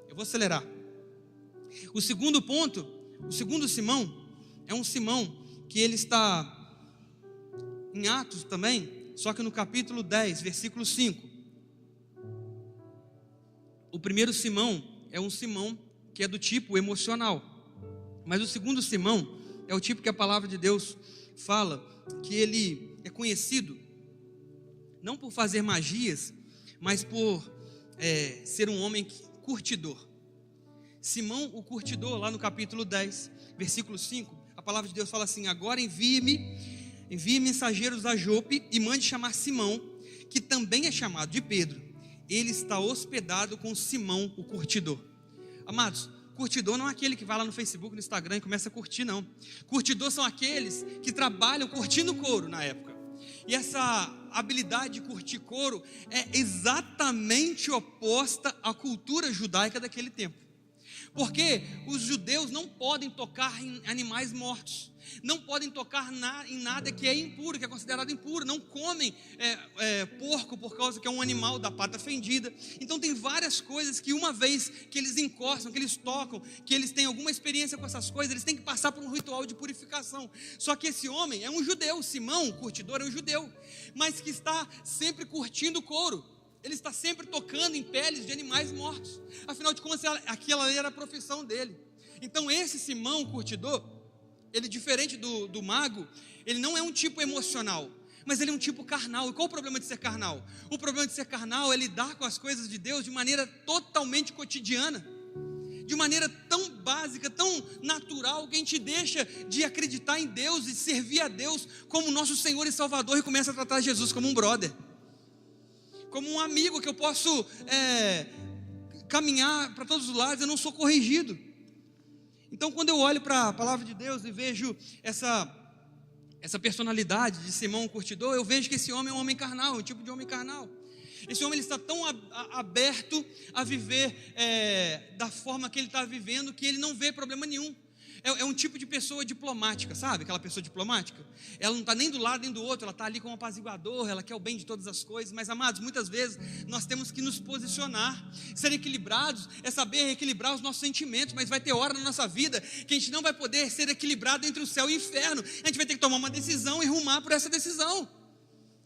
Eu vou acelerar. O segundo ponto, o segundo Simão, é um Simão que ele está em Atos também, só que no capítulo 10, versículo 5. O primeiro Simão é um Simão que é do tipo emocional, mas o segundo Simão é o tipo que a palavra de Deus fala que ele é conhecido não por fazer magias, mas por ser um homem curtidor. Simão o curtidor, lá no capítulo 10, versículo 5, a palavra de Deus fala assim: agora envie mensageiros a Jope e mande chamar Simão, que também é chamado de Pedro. Ele está hospedado com Simão o curtidor. Amados, curtidor não é aquele que vai lá no Facebook, no Instagram e começa a curtir, não. Curtidor são aqueles que trabalham curtindo couro na época. E essa habilidade de curtir couro é exatamente oposta à cultura judaica daquele tempo. Porque os judeus não podem tocar em animais mortos, não podem tocar em nada que é impuro, que é considerado impuro, não comem porco por causa que é um animal da pata fendida. Então tem várias coisas que uma vez que eles encostam, que eles tocam, que eles têm alguma experiência com essas coisas, eles têm que passar por um ritual de purificação. Só que esse homem é um judeu, Simão, o curtidor, é um judeu, mas que está sempre curtindo couro. Ele está sempre tocando em peles de animais mortos. Afinal de contas, aquela era a profissão dele. Então esse Simão, o curtidor, ele, diferente do mago, ele não é um tipo emocional, mas ele é um tipo carnal. E qual o problema de ser carnal? O problema de ser carnal é lidar com as coisas de Deus de maneira totalmente cotidiana, de maneira tão básica, tão natural, que a gente deixa de acreditar em Deus e servir a Deus como nosso Senhor e Salvador, e começa a tratar Jesus como um brother, como um amigo que eu posso caminhar para todos os lados, eu não sou corrigido. Então quando eu olho para a palavra de Deus e vejo essa personalidade de Simão o curtidor, eu vejo que esse homem é um homem carnal, um tipo de homem carnal. Esse homem, ele está tão aberto a viver da forma que ele está vivendo, que ele não vê problema nenhum. É um tipo de pessoa diplomática, sabe? Aquela pessoa diplomática. Ela não está nem do lado nem do outro, ela está ali como apaziguador, ela quer o bem de todas as coisas. Mas, amados, muitas vezes nós temos que nos posicionar. Ser equilibrados é saber equilibrar os nossos sentimentos. Mas vai ter hora na nossa vida que a gente não vai poder ser equilibrado entre o céu e o inferno. A gente vai ter que tomar uma decisão e rumar por essa decisão.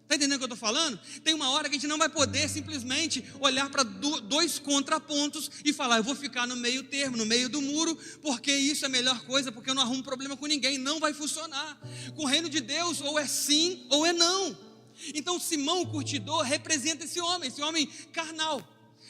Está entendendo o que eu estou falando? Tem uma hora que a gente não vai poder simplesmente olhar para dois contrapontos e falar, eu vou ficar no meio termo, no meio do muro, porque isso é a melhor coisa, porque eu não arrumo problema com ninguém. Não vai funcionar. Com o reino de Deus, ou é sim ou é não. Então Simão, o curtidor, representa esse homem carnal.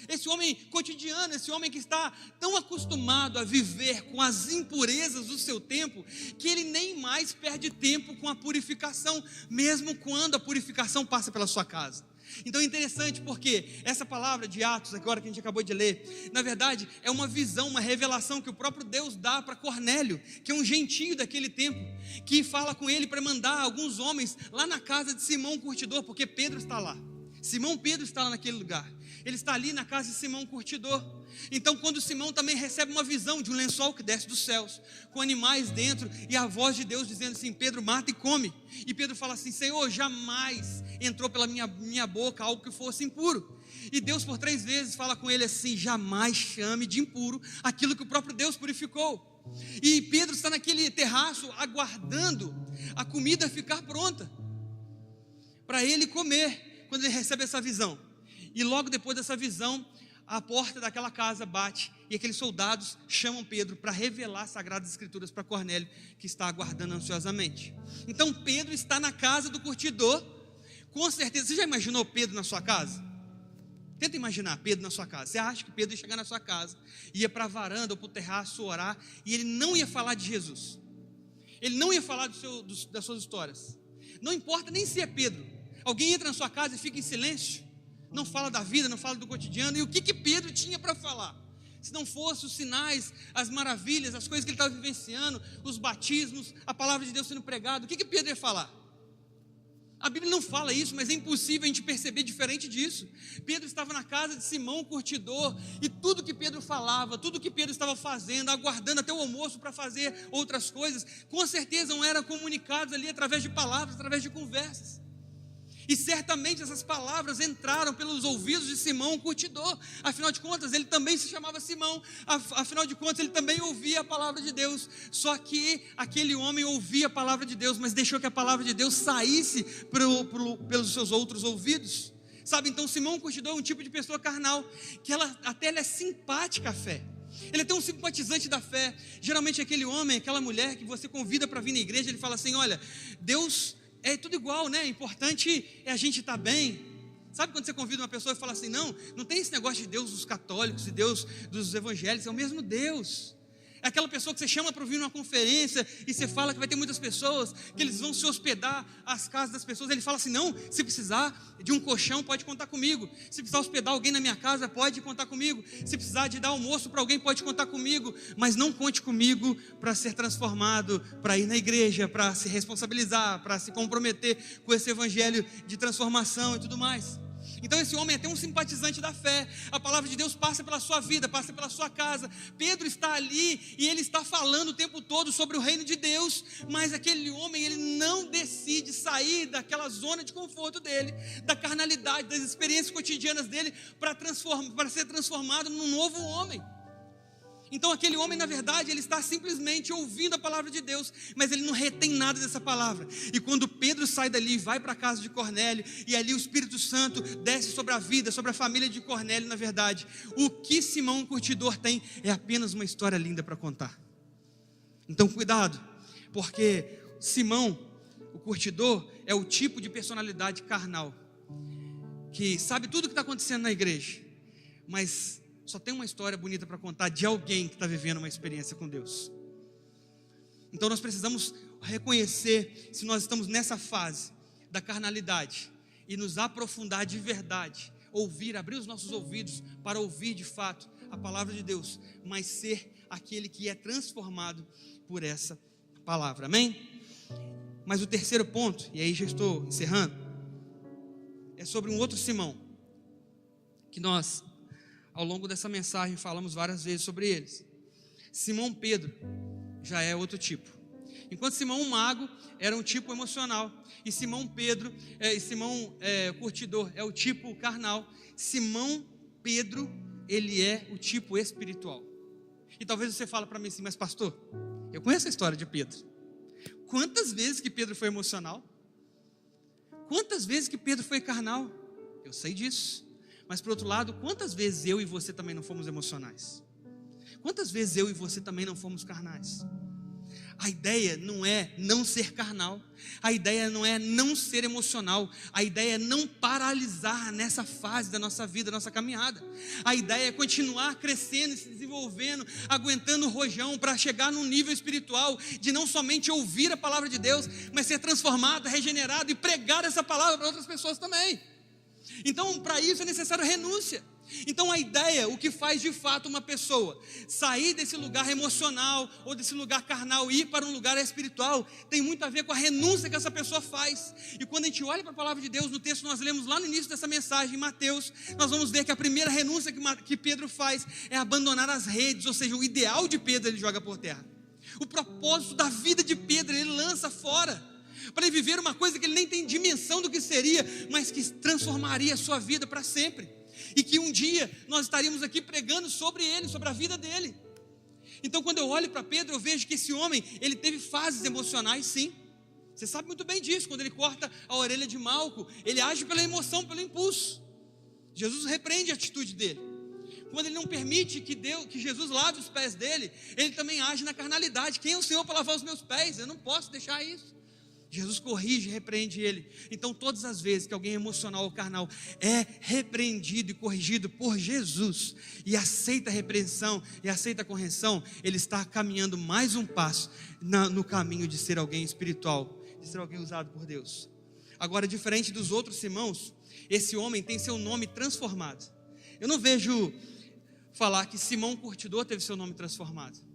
Esse homem cotidiano, esse homem que está tão acostumado a viver com as impurezas do seu tempo, que ele nem mais perde tempo com a purificação, mesmo quando a purificação passa pela sua casa. Então é interessante porque essa palavra de Atos, agora que a gente acabou de ler, na verdade é uma visão, uma revelação que o próprio Deus dá para Cornélio, que é um gentio daquele tempo, que fala com ele para mandar alguns homens lá na casa de Simão o curtidor, porque Pedro está lá. Simão Pedro está lá naquele lugar. Ele está ali na casa de Simão o curtidor. Então quando Simão também recebe uma visão de um lençol que desce dos céus, com animais dentro, e a voz de Deus dizendo assim, Pedro, mata e come. E Pedro fala assim, Senhor, jamais entrou pela minha boca algo que fosse impuro. E Deus por 3 vezes fala com ele assim, jamais chame de impuro aquilo que o próprio Deus purificou. E Pedro está naquele terraço aguardando a comida ficar pronta para ele comer, quando ele recebe essa visão. E logo depois dessa visão, a porta daquela casa bate, e aqueles soldados chamam Pedro para revelar as Sagradas Escrituras para Cornélio, que está aguardando ansiosamente. Então Pedro está na casa do curtidor, com certeza. Você já imaginou Pedro na sua casa? Tenta imaginar Pedro na sua casa. Você acha que Pedro ia chegar na sua casa, ia para a varanda ou para o terraço orar, e ele não ia falar de Jesus, ele não ia falar das suas histórias. Não importa nem se é Pedro. Alguém entra na sua casa e fica em silêncio, não fala da vida, não fala do cotidiano. E o que Pedro tinha para falar? Se não fosse os sinais, as maravilhas, as coisas que ele estava vivenciando, os batismos, a palavra de Deus sendo pregada, o que Pedro ia falar? A Bíblia não fala isso, mas é impossível a gente perceber diferente disso. Pedro estava na casa de Simão, o curtidor, e tudo que Pedro falava, tudo que Pedro estava fazendo, aguardando até o almoço para fazer outras coisas, com certeza não eram comunicados ali através de palavras, através de conversas. E certamente essas palavras entraram pelos ouvidos de Simão, o curtidor. Afinal de contas, ele também se chamava Simão. Afinal de contas, ele também ouvia a palavra de Deus. Só que aquele homem ouvia a palavra de Deus, mas deixou que a palavra de Deus saísse pelos seus outros ouvidos. Sabe, então Simão, o curtidor, é um tipo de pessoa carnal, que até ela é simpática à fé. Ele é tão simpatizante da fé. Geralmente aquele homem, aquela mulher que você convida para vir na igreja, ele fala assim, olha, Deus... é tudo igual, né? O importante é a gente estar bem. Sabe quando você convida uma pessoa e fala assim, não tem esse negócio de Deus dos católicos e Deus dos evangélicos, é o mesmo Deus. É aquela pessoa que você chama para vir numa conferência e você fala que vai ter muitas pessoas, que eles vão se hospedar às casas das pessoas. Ele fala assim, não, se precisar de um colchão, pode contar comigo. Se precisar hospedar alguém na minha casa, pode contar comigo. Se precisar de dar almoço para alguém, pode contar comigo. Mas não conte comigo para ser transformado, para ir na igreja, para se responsabilizar, para se comprometer com esse evangelho de transformação e tudo mais. Então esse homem é até um simpatizante da fé. A palavra de Deus passa pela sua vida, passa pela sua casa. Pedro está ali e ele está falando o tempo todo sobre o reino de Deus, mas aquele homem, ele não decide sair daquela zona de conforto dele, da carnalidade, das experiências cotidianas dele, para ser transformado num novo homem. Então aquele homem, na verdade, ele está simplesmente ouvindo a palavra de Deus, mas ele não retém nada dessa palavra. E quando Pedro sai dali e vai para a casa de Cornélio, e ali o Espírito Santo desce sobre a vida, sobre a família de Cornélio, na verdade, o que Simão, o curtidor, tem é apenas uma história linda para contar. Então cuidado, porque Simão, o curtidor, é o tipo de personalidade carnal, que sabe tudo o que está acontecendo na igreja, mas só tem uma história bonita para contar de alguém que está vivendo uma experiência com Deus. Então nós precisamos reconhecer se nós estamos nessa fase da carnalidade e nos aprofundar de verdade, abrir os nossos ouvidos para ouvir de fato a palavra de Deus, mas ser aquele que é transformado por essa palavra, amém? Mas o terceiro ponto, e aí já estou encerrando, é sobre um outro Simão, que nós, ao longo dessa mensagem, falamos várias vezes sobre eles. Simão Pedro, já é outro tipo. Enquanto Simão, o mago, era um tipo emocional, e Simão curtidor é o tipo carnal, Simão Pedro, ele é o tipo espiritual. E talvez você fale para mim assim, mas pastor, eu conheço a história de Pedro. Quantas vezes que Pedro foi emocional? Quantas vezes que Pedro foi carnal? Eu sei disso. Mas por outro lado, quantas vezes eu e você também não fomos emocionais? Quantas vezes eu e você também não fomos carnais? A ideia não é não ser carnal, a ideia não é não ser emocional, a ideia é não paralisar nessa fase da nossa vida, da nossa caminhada. A ideia é continuar crescendo e se desenvolvendo, aguentando o rojão para chegar num nível espiritual de não somente ouvir a palavra de Deus, mas ser transformado, regenerado e pregar essa palavra para outras pessoas também. Então, para isso é necessário renúncia. Então a ideia, o que faz de fato uma pessoa sair desse lugar emocional ou desse lugar carnal e ir para um lugar espiritual, tem muito a ver com a renúncia que essa pessoa faz. E quando a gente olha para a palavra de Deus, no texto que nós lemos lá no início dessa mensagem, em Mateus, nós vamos ver que a primeira renúncia que Pedro faz é abandonar as redes, ou seja, o ideal de Pedro ele joga por terra. O propósito da vida de Pedro ele lança fora, para ele viver uma coisa que ele nem tem dimensão do que seria, mas que transformaria a sua vida para sempre. E que um dia nós estaríamos aqui pregando sobre ele, sobre a vida dele. Então quando eu olho para Pedro, eu vejo que esse homem, ele teve fases emocionais sim. Você sabe muito bem disso, quando ele corta a orelha de Malco, ele age pela emoção, pelo impulso. Jesus repreende a atitude dele. Quando ele não permite que Jesus lave os pés dele, ele também age na carnalidade. Quem é o Senhor para lavar os meus pés? Eu não posso deixar isso. Jesus corrige e repreende ele. Então todas as vezes que alguém emocional ou carnal é repreendido e corrigido por Jesus e aceita a repreensão e aceita a correção, ele está caminhando mais um passo no caminho de ser alguém espiritual, de ser alguém usado por Deus. Agora, diferente dos outros Simãos, esse homem tem seu nome transformado. Eu não vejo falar que Simão Curtidor teve seu nome transformado.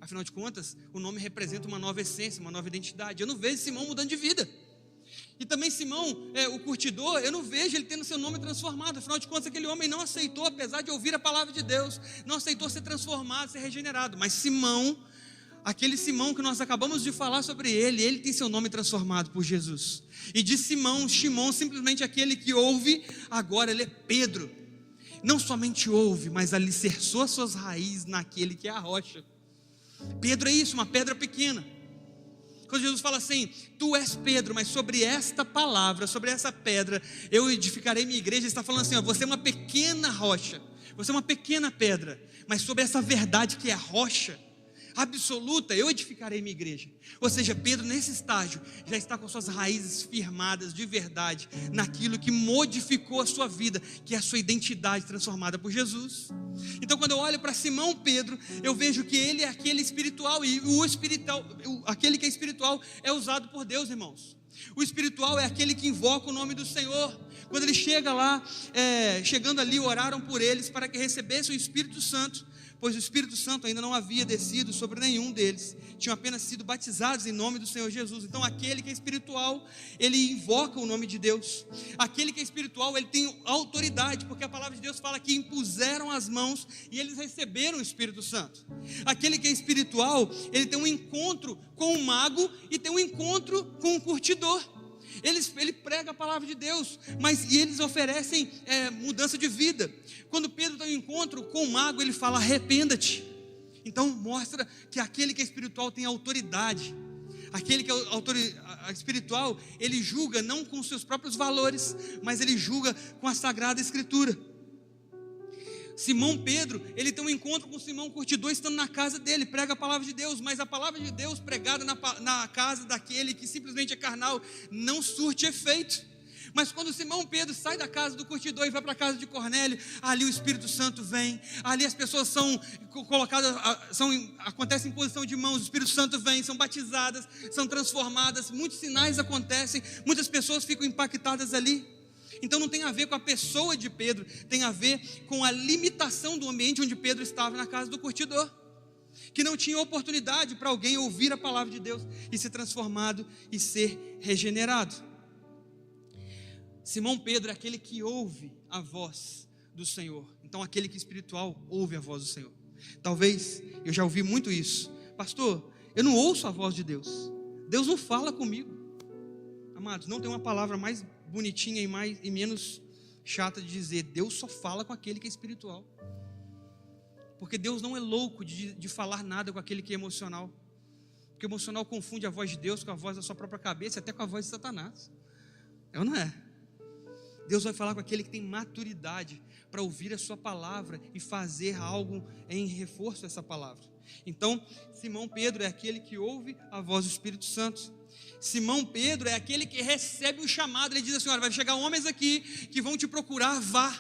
Afinal de contas, o nome representa uma nova essência, uma nova identidade. Eu não vejo Simão mudando de vida. E também Simão, o curtidor, eu não vejo ele tendo seu nome transformado. Afinal de contas, aquele homem não aceitou, apesar de ouvir a palavra de Deus, não aceitou ser transformado, ser regenerado. Mas Simão, aquele Simão que nós acabamos de falar sobre ele tem seu nome transformado por Jesus. E de Simão, Shimon, simplesmente aquele que ouve, agora ele é Pedro. Não somente ouve, mas alicerçou as suas raízes naquele que é a rocha. Pedro é isso, uma pedra pequena. Quando Jesus fala assim, tu és Pedro, mas sobre esta palavra, sobre essa pedra, eu edificarei minha igreja. Ele está falando assim, você é uma pequena rocha, você é uma pequena pedra, mas sobre essa verdade que é a rocha absoluta, eu edificarei minha igreja. Ou seja, Pedro nesse estágio já está com suas raízes firmadas de verdade naquilo que modificou a sua vida, que é a sua identidade transformada por Jesus. Então quando eu olho para Simão Pedro, eu vejo que ele é aquele espiritual, e aquele que é espiritual é usado por Deus, irmãos. O espiritual é aquele que invoca o nome do Senhor. Quando ele chega lá, chegando ali, oraram por eles para que recebessem o Espírito Santo, pois o Espírito Santo ainda não havia descido sobre nenhum deles, tinham apenas sido batizados em nome do Senhor Jesus. Então aquele que é espiritual, ele invoca o nome de Deus. Aquele que é espiritual, ele tem autoridade, porque a palavra de Deus fala que impuseram as mãos e eles receberam o Espírito Santo. Aquele que é espiritual, ele tem um encontro com o mago e tem um encontro com o curtidor. Ele prega a palavra de Deus, e eles oferecem mudança de vida. Quando Pedro tem um encontro com o mago, ele fala, arrependa-te. Então mostra que aquele que é espiritual tem autoridade. Aquele que é espiritual, ele julga não com seus próprios valores, mas ele julga com a Sagrada Escritura. Simão Pedro, ele tem um encontro com Simão Curtidor, estando na casa dele, prega a palavra de Deus, mas a palavra de Deus pregada na casa daquele que simplesmente é carnal, não surte efeito. Mas quando Simão Pedro sai da casa do curtidor e vai para a casa de Cornélio, ali o Espírito Santo vem, ali as pessoas são colocadas, acontece imposição de mãos, o Espírito Santo vem, são batizadas, são transformadas, muitos sinais acontecem, muitas pessoas ficam impactadas ali. Então não tem a ver com a pessoa de Pedro, tem a ver com a limitação do ambiente onde Pedro estava, na casa do curtidor, que não tinha oportunidade para alguém ouvir a palavra de Deus e ser transformado e ser regenerado. Simão Pedro é aquele que ouve a voz do Senhor. Então aquele que é espiritual ouve a voz do Senhor. Talvez, eu já ouvi muito isso, pastor, Eu não ouço a voz de Deus. Deus não fala comigo. Amados, não tem uma palavra mais bonitinha e menos chata de dizer. Deus só fala com aquele que é espiritual. Porque Deus não é louco de falar nada com aquele que é emocional. Porque o emocional confunde a voz de Deus com a voz da sua própria cabeça, até com a voz de Satanás. É ou não é? Deus vai falar com aquele que tem maturidade para ouvir a sua palavra e fazer algo em reforço dessa palavra. Então, Simão Pedro é aquele que ouve a voz do Espírito Santo. Simão Pedro é aquele que recebe um chamado. Ele diz assim: olha, vai chegar homens aqui que vão te procurar, vá,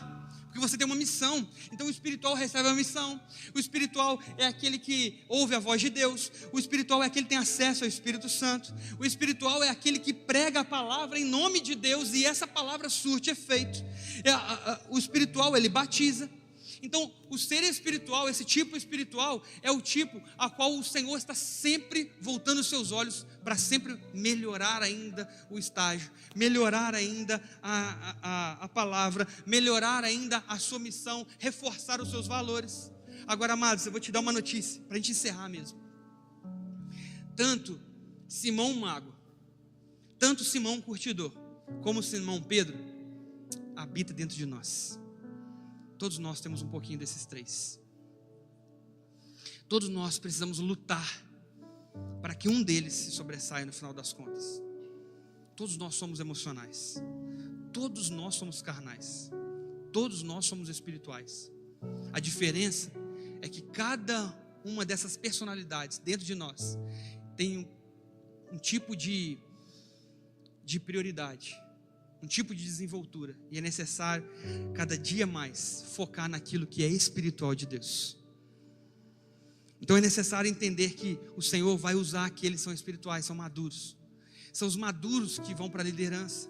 porque você tem uma missão. Então o espiritual recebe a missão. O espiritual é aquele que ouve a voz de Deus. O espiritual é aquele que tem acesso ao Espírito Santo. O espiritual é aquele que prega a palavra em nome de Deus, e essa palavra surte efeito. O espiritual, ele batiza. Então, o ser espiritual, esse tipo espiritual, é o tipo a qual o Senhor está sempre voltando os seus olhos para sempre melhorar ainda o estágio, melhorar ainda a palavra, melhorar ainda a sua missão, reforçar os seus valores. Agora, amados, eu vou te dar uma notícia, para a gente encerrar mesmo. Tanto Simão Mago, tanto Simão Curtidor, como Simão Pedro, habita dentro de nós. Todos nós temos um pouquinho desses três. Todos nós precisamos lutar para que um deles se sobressaia no final das contas. Todos nós somos emocionais. Todos nós somos carnais. Todos nós somos espirituais. A diferença é que cada uma dessas personalidades dentro de nós tem um tipo de prioridade, um tipo de desenvoltura, e é necessário cada dia mais focar naquilo que é espiritual de Deus. Então é necessário entender que o Senhor vai usar aqueles que são espirituais, são maduros. São os maduros que vão para a liderança.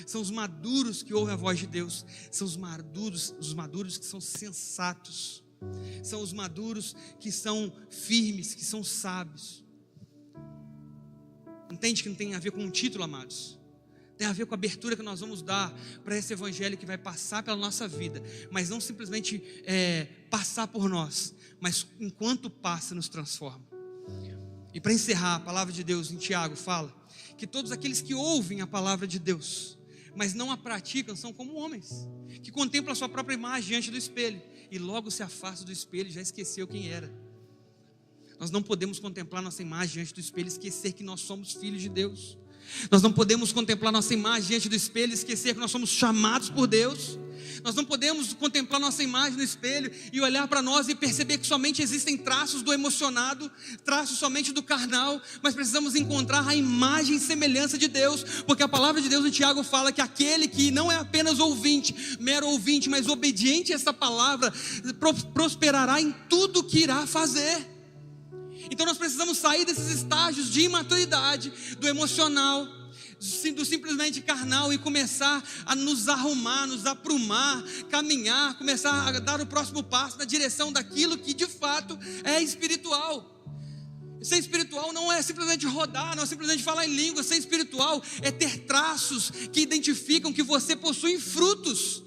São os maduros que ouvem a voz de Deus. São os maduros que são sensatos. São os maduros que são firmes, que são sábios. Entende que não tem a ver com um título, amados? Tem a ver com a abertura que nós vamos dar para esse evangelho que vai passar pela nossa vida, mas não simplesmente passar por nós, mas enquanto passa nos transforma. E para encerrar, a palavra de Deus em Tiago fala que todos aqueles que ouvem a palavra de Deus, mas não a praticam, são como homens que contemplam a sua própria imagem diante do espelho e logo se afastam do espelho e já esqueceu quem era. Nós não podemos contemplar nossa imagem diante do espelho e esquecer que nós somos filhos de Deus. Nós não podemos contemplar nossa imagem diante do espelho e esquecer que nós somos chamados por Deus. Nós não podemos contemplar nossa imagem no espelho e olhar para nós e perceber que somente existem traços do emocionado, traços somente do carnal, mas precisamos encontrar a imagem e semelhança de Deus, porque a palavra de Deus em Tiago fala que aquele que não é apenas ouvinte, mero ouvinte, mas obediente a essa palavra, prosperará em tudo que irá fazer. Então nós precisamos sair desses estágios de imaturidade, do emocional, do simplesmente carnal, e começar a nos arrumar, nos aprumar, caminhar, começar a dar o próximo passo na direção daquilo que de fato é espiritual. Ser espiritual não é simplesmente rodar, não é simplesmente falar em língua. Ser espiritual é ter traços que identificam que você possui frutos.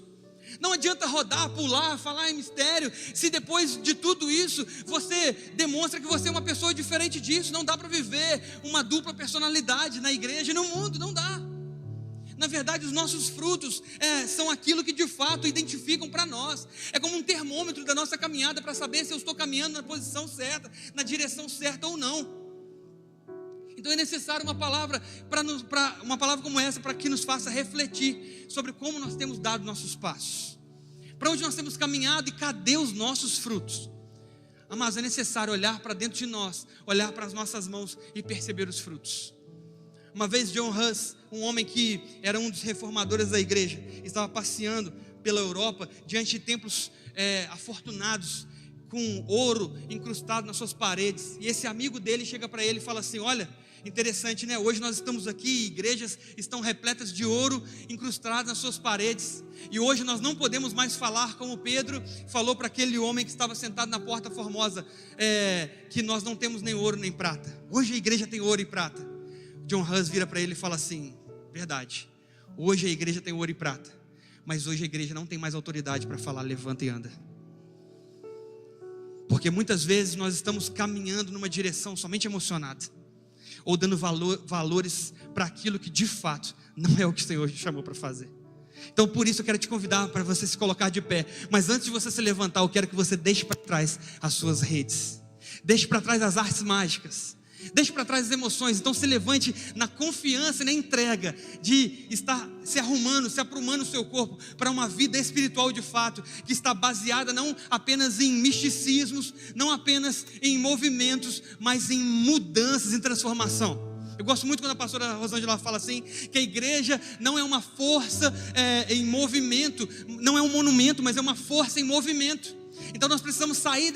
Não adianta rodar, pular, falar em mistério, se depois de tudo isso você demonstra que você é uma pessoa diferente disso. Não dá para viver uma dupla personalidade na igreja e no mundo, não dá. Na verdade, os nossos frutos são aquilo que de fato identificam para nós. É como um termômetro da nossa caminhada para saber se eu estou caminhando na posição certa, na direção certa ou não. Então é necessário uma palavra uma palavra como essa para que nos faça refletir sobre como nós temos dado nossos passos, para onde nós temos caminhado e cadê os nossos frutos. Mas é necessário olhar para dentro de nós, olhar para as nossas mãos e perceber os frutos. Uma vez John Huss, um homem que era um dos reformadores da igreja, estava passeando pela Europa diante de templos afortunados, com ouro incrustado nas suas paredes, e esse amigo dele chega para ele e fala assim: olha, interessante, né? Hoje nós estamos aqui, igrejas estão repletas de ouro incrustado nas suas paredes, e hoje nós não podemos mais falar como Pedro falou para aquele homem que estava sentado na porta formosa, que nós não temos nem ouro nem prata. Hoje a igreja tem ouro e prata. John Huss vira para ele e fala assim: verdade, hoje a igreja tem ouro e prata, mas hoje a igreja não tem mais autoridade para falar levanta e anda. Porque muitas vezes nós estamos caminhando numa direção somente emocionada, ou dando valores para aquilo que de fato não é o que o Senhor te chamou para fazer. Então por isso eu quero te convidar para você se colocar de pé. Mas antes de você se levantar, eu quero que você deixe para trás as suas redes, deixe para trás as artes mágicas, deixe para trás as emoções. Então se levante na confiança e na entrega de estar se arrumando, se aprumando o seu corpo para uma vida espiritual de fato, que está baseada não apenas em misticismos, não apenas em movimentos, mas em mudanças, em transformação. Eu gosto muito quando a pastora Rosângela fala assim, que a igreja não é uma força em movimento, não é um monumento, mas é uma força em movimento. Então nós precisamos sair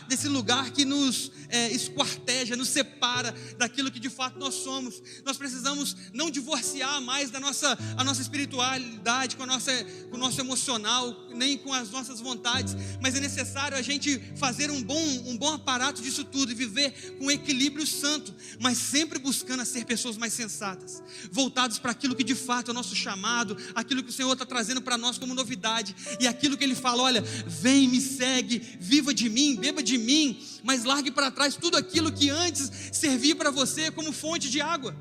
desse lugar que nos esquarteja, nos separa daquilo que de fato nós somos. Nós precisamos não divorciar mais a nossa espiritualidade com o nosso emocional, nem com as nossas vontades, mas é necessário a gente fazer um bom aparato disso tudo e viver com equilíbrio santo, mas sempre buscando ser pessoas mais sensatas, voltados para aquilo que de fato é o nosso chamado, aquilo que o Senhor está trazendo para nós como novidade, e aquilo que Ele fala: olha, vem, me segue, viva de mim, beba de mim, mas largue para trás tudo aquilo que antes servia para você como fonte de água,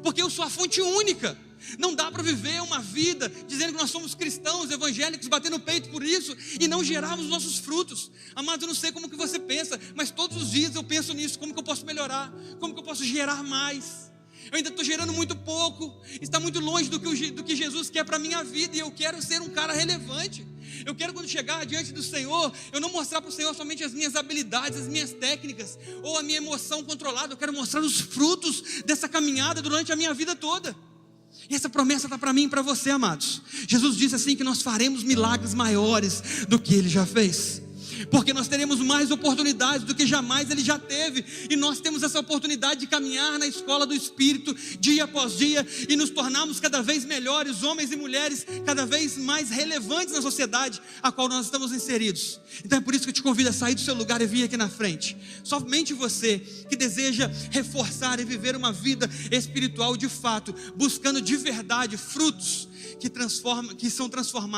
porque eu sou a fonte única. Não dá para viver uma vida dizendo que nós somos cristãos, evangélicos, batendo o peito por isso e não gerarmos os nossos frutos. Amado, eu não sei como que você pensa, mas todos os dias eu penso nisso. Como que eu posso melhorar? Como que eu posso gerar mais? Eu ainda estou gerando muito pouco, está muito longe do que Jesus quer para a minha vida, e eu quero ser um cara relevante. Eu quero, quando chegar diante do Senhor, eu não mostrar para o Senhor somente as minhas habilidades, as minhas técnicas, ou a minha emoção controlada. Eu quero mostrar os frutos dessa caminhada durante a minha vida toda. E essa promessa está para mim e para você, amados. Jesus disse assim, que nós faremos milagres maiores do que Ele já fez, porque nós teremos mais oportunidades do que jamais Ele já teve, e nós temos essa oportunidade de caminhar na escola do Espírito, dia após dia, e nos tornarmos cada vez melhores, homens e mulheres, cada vez mais relevantes na sociedade a qual nós estamos inseridos. Então é por isso que eu te convido a sair do seu lugar e vir aqui na frente. Somente você que deseja reforçar e viver uma vida espiritual de fato, buscando de verdade frutos que são transformados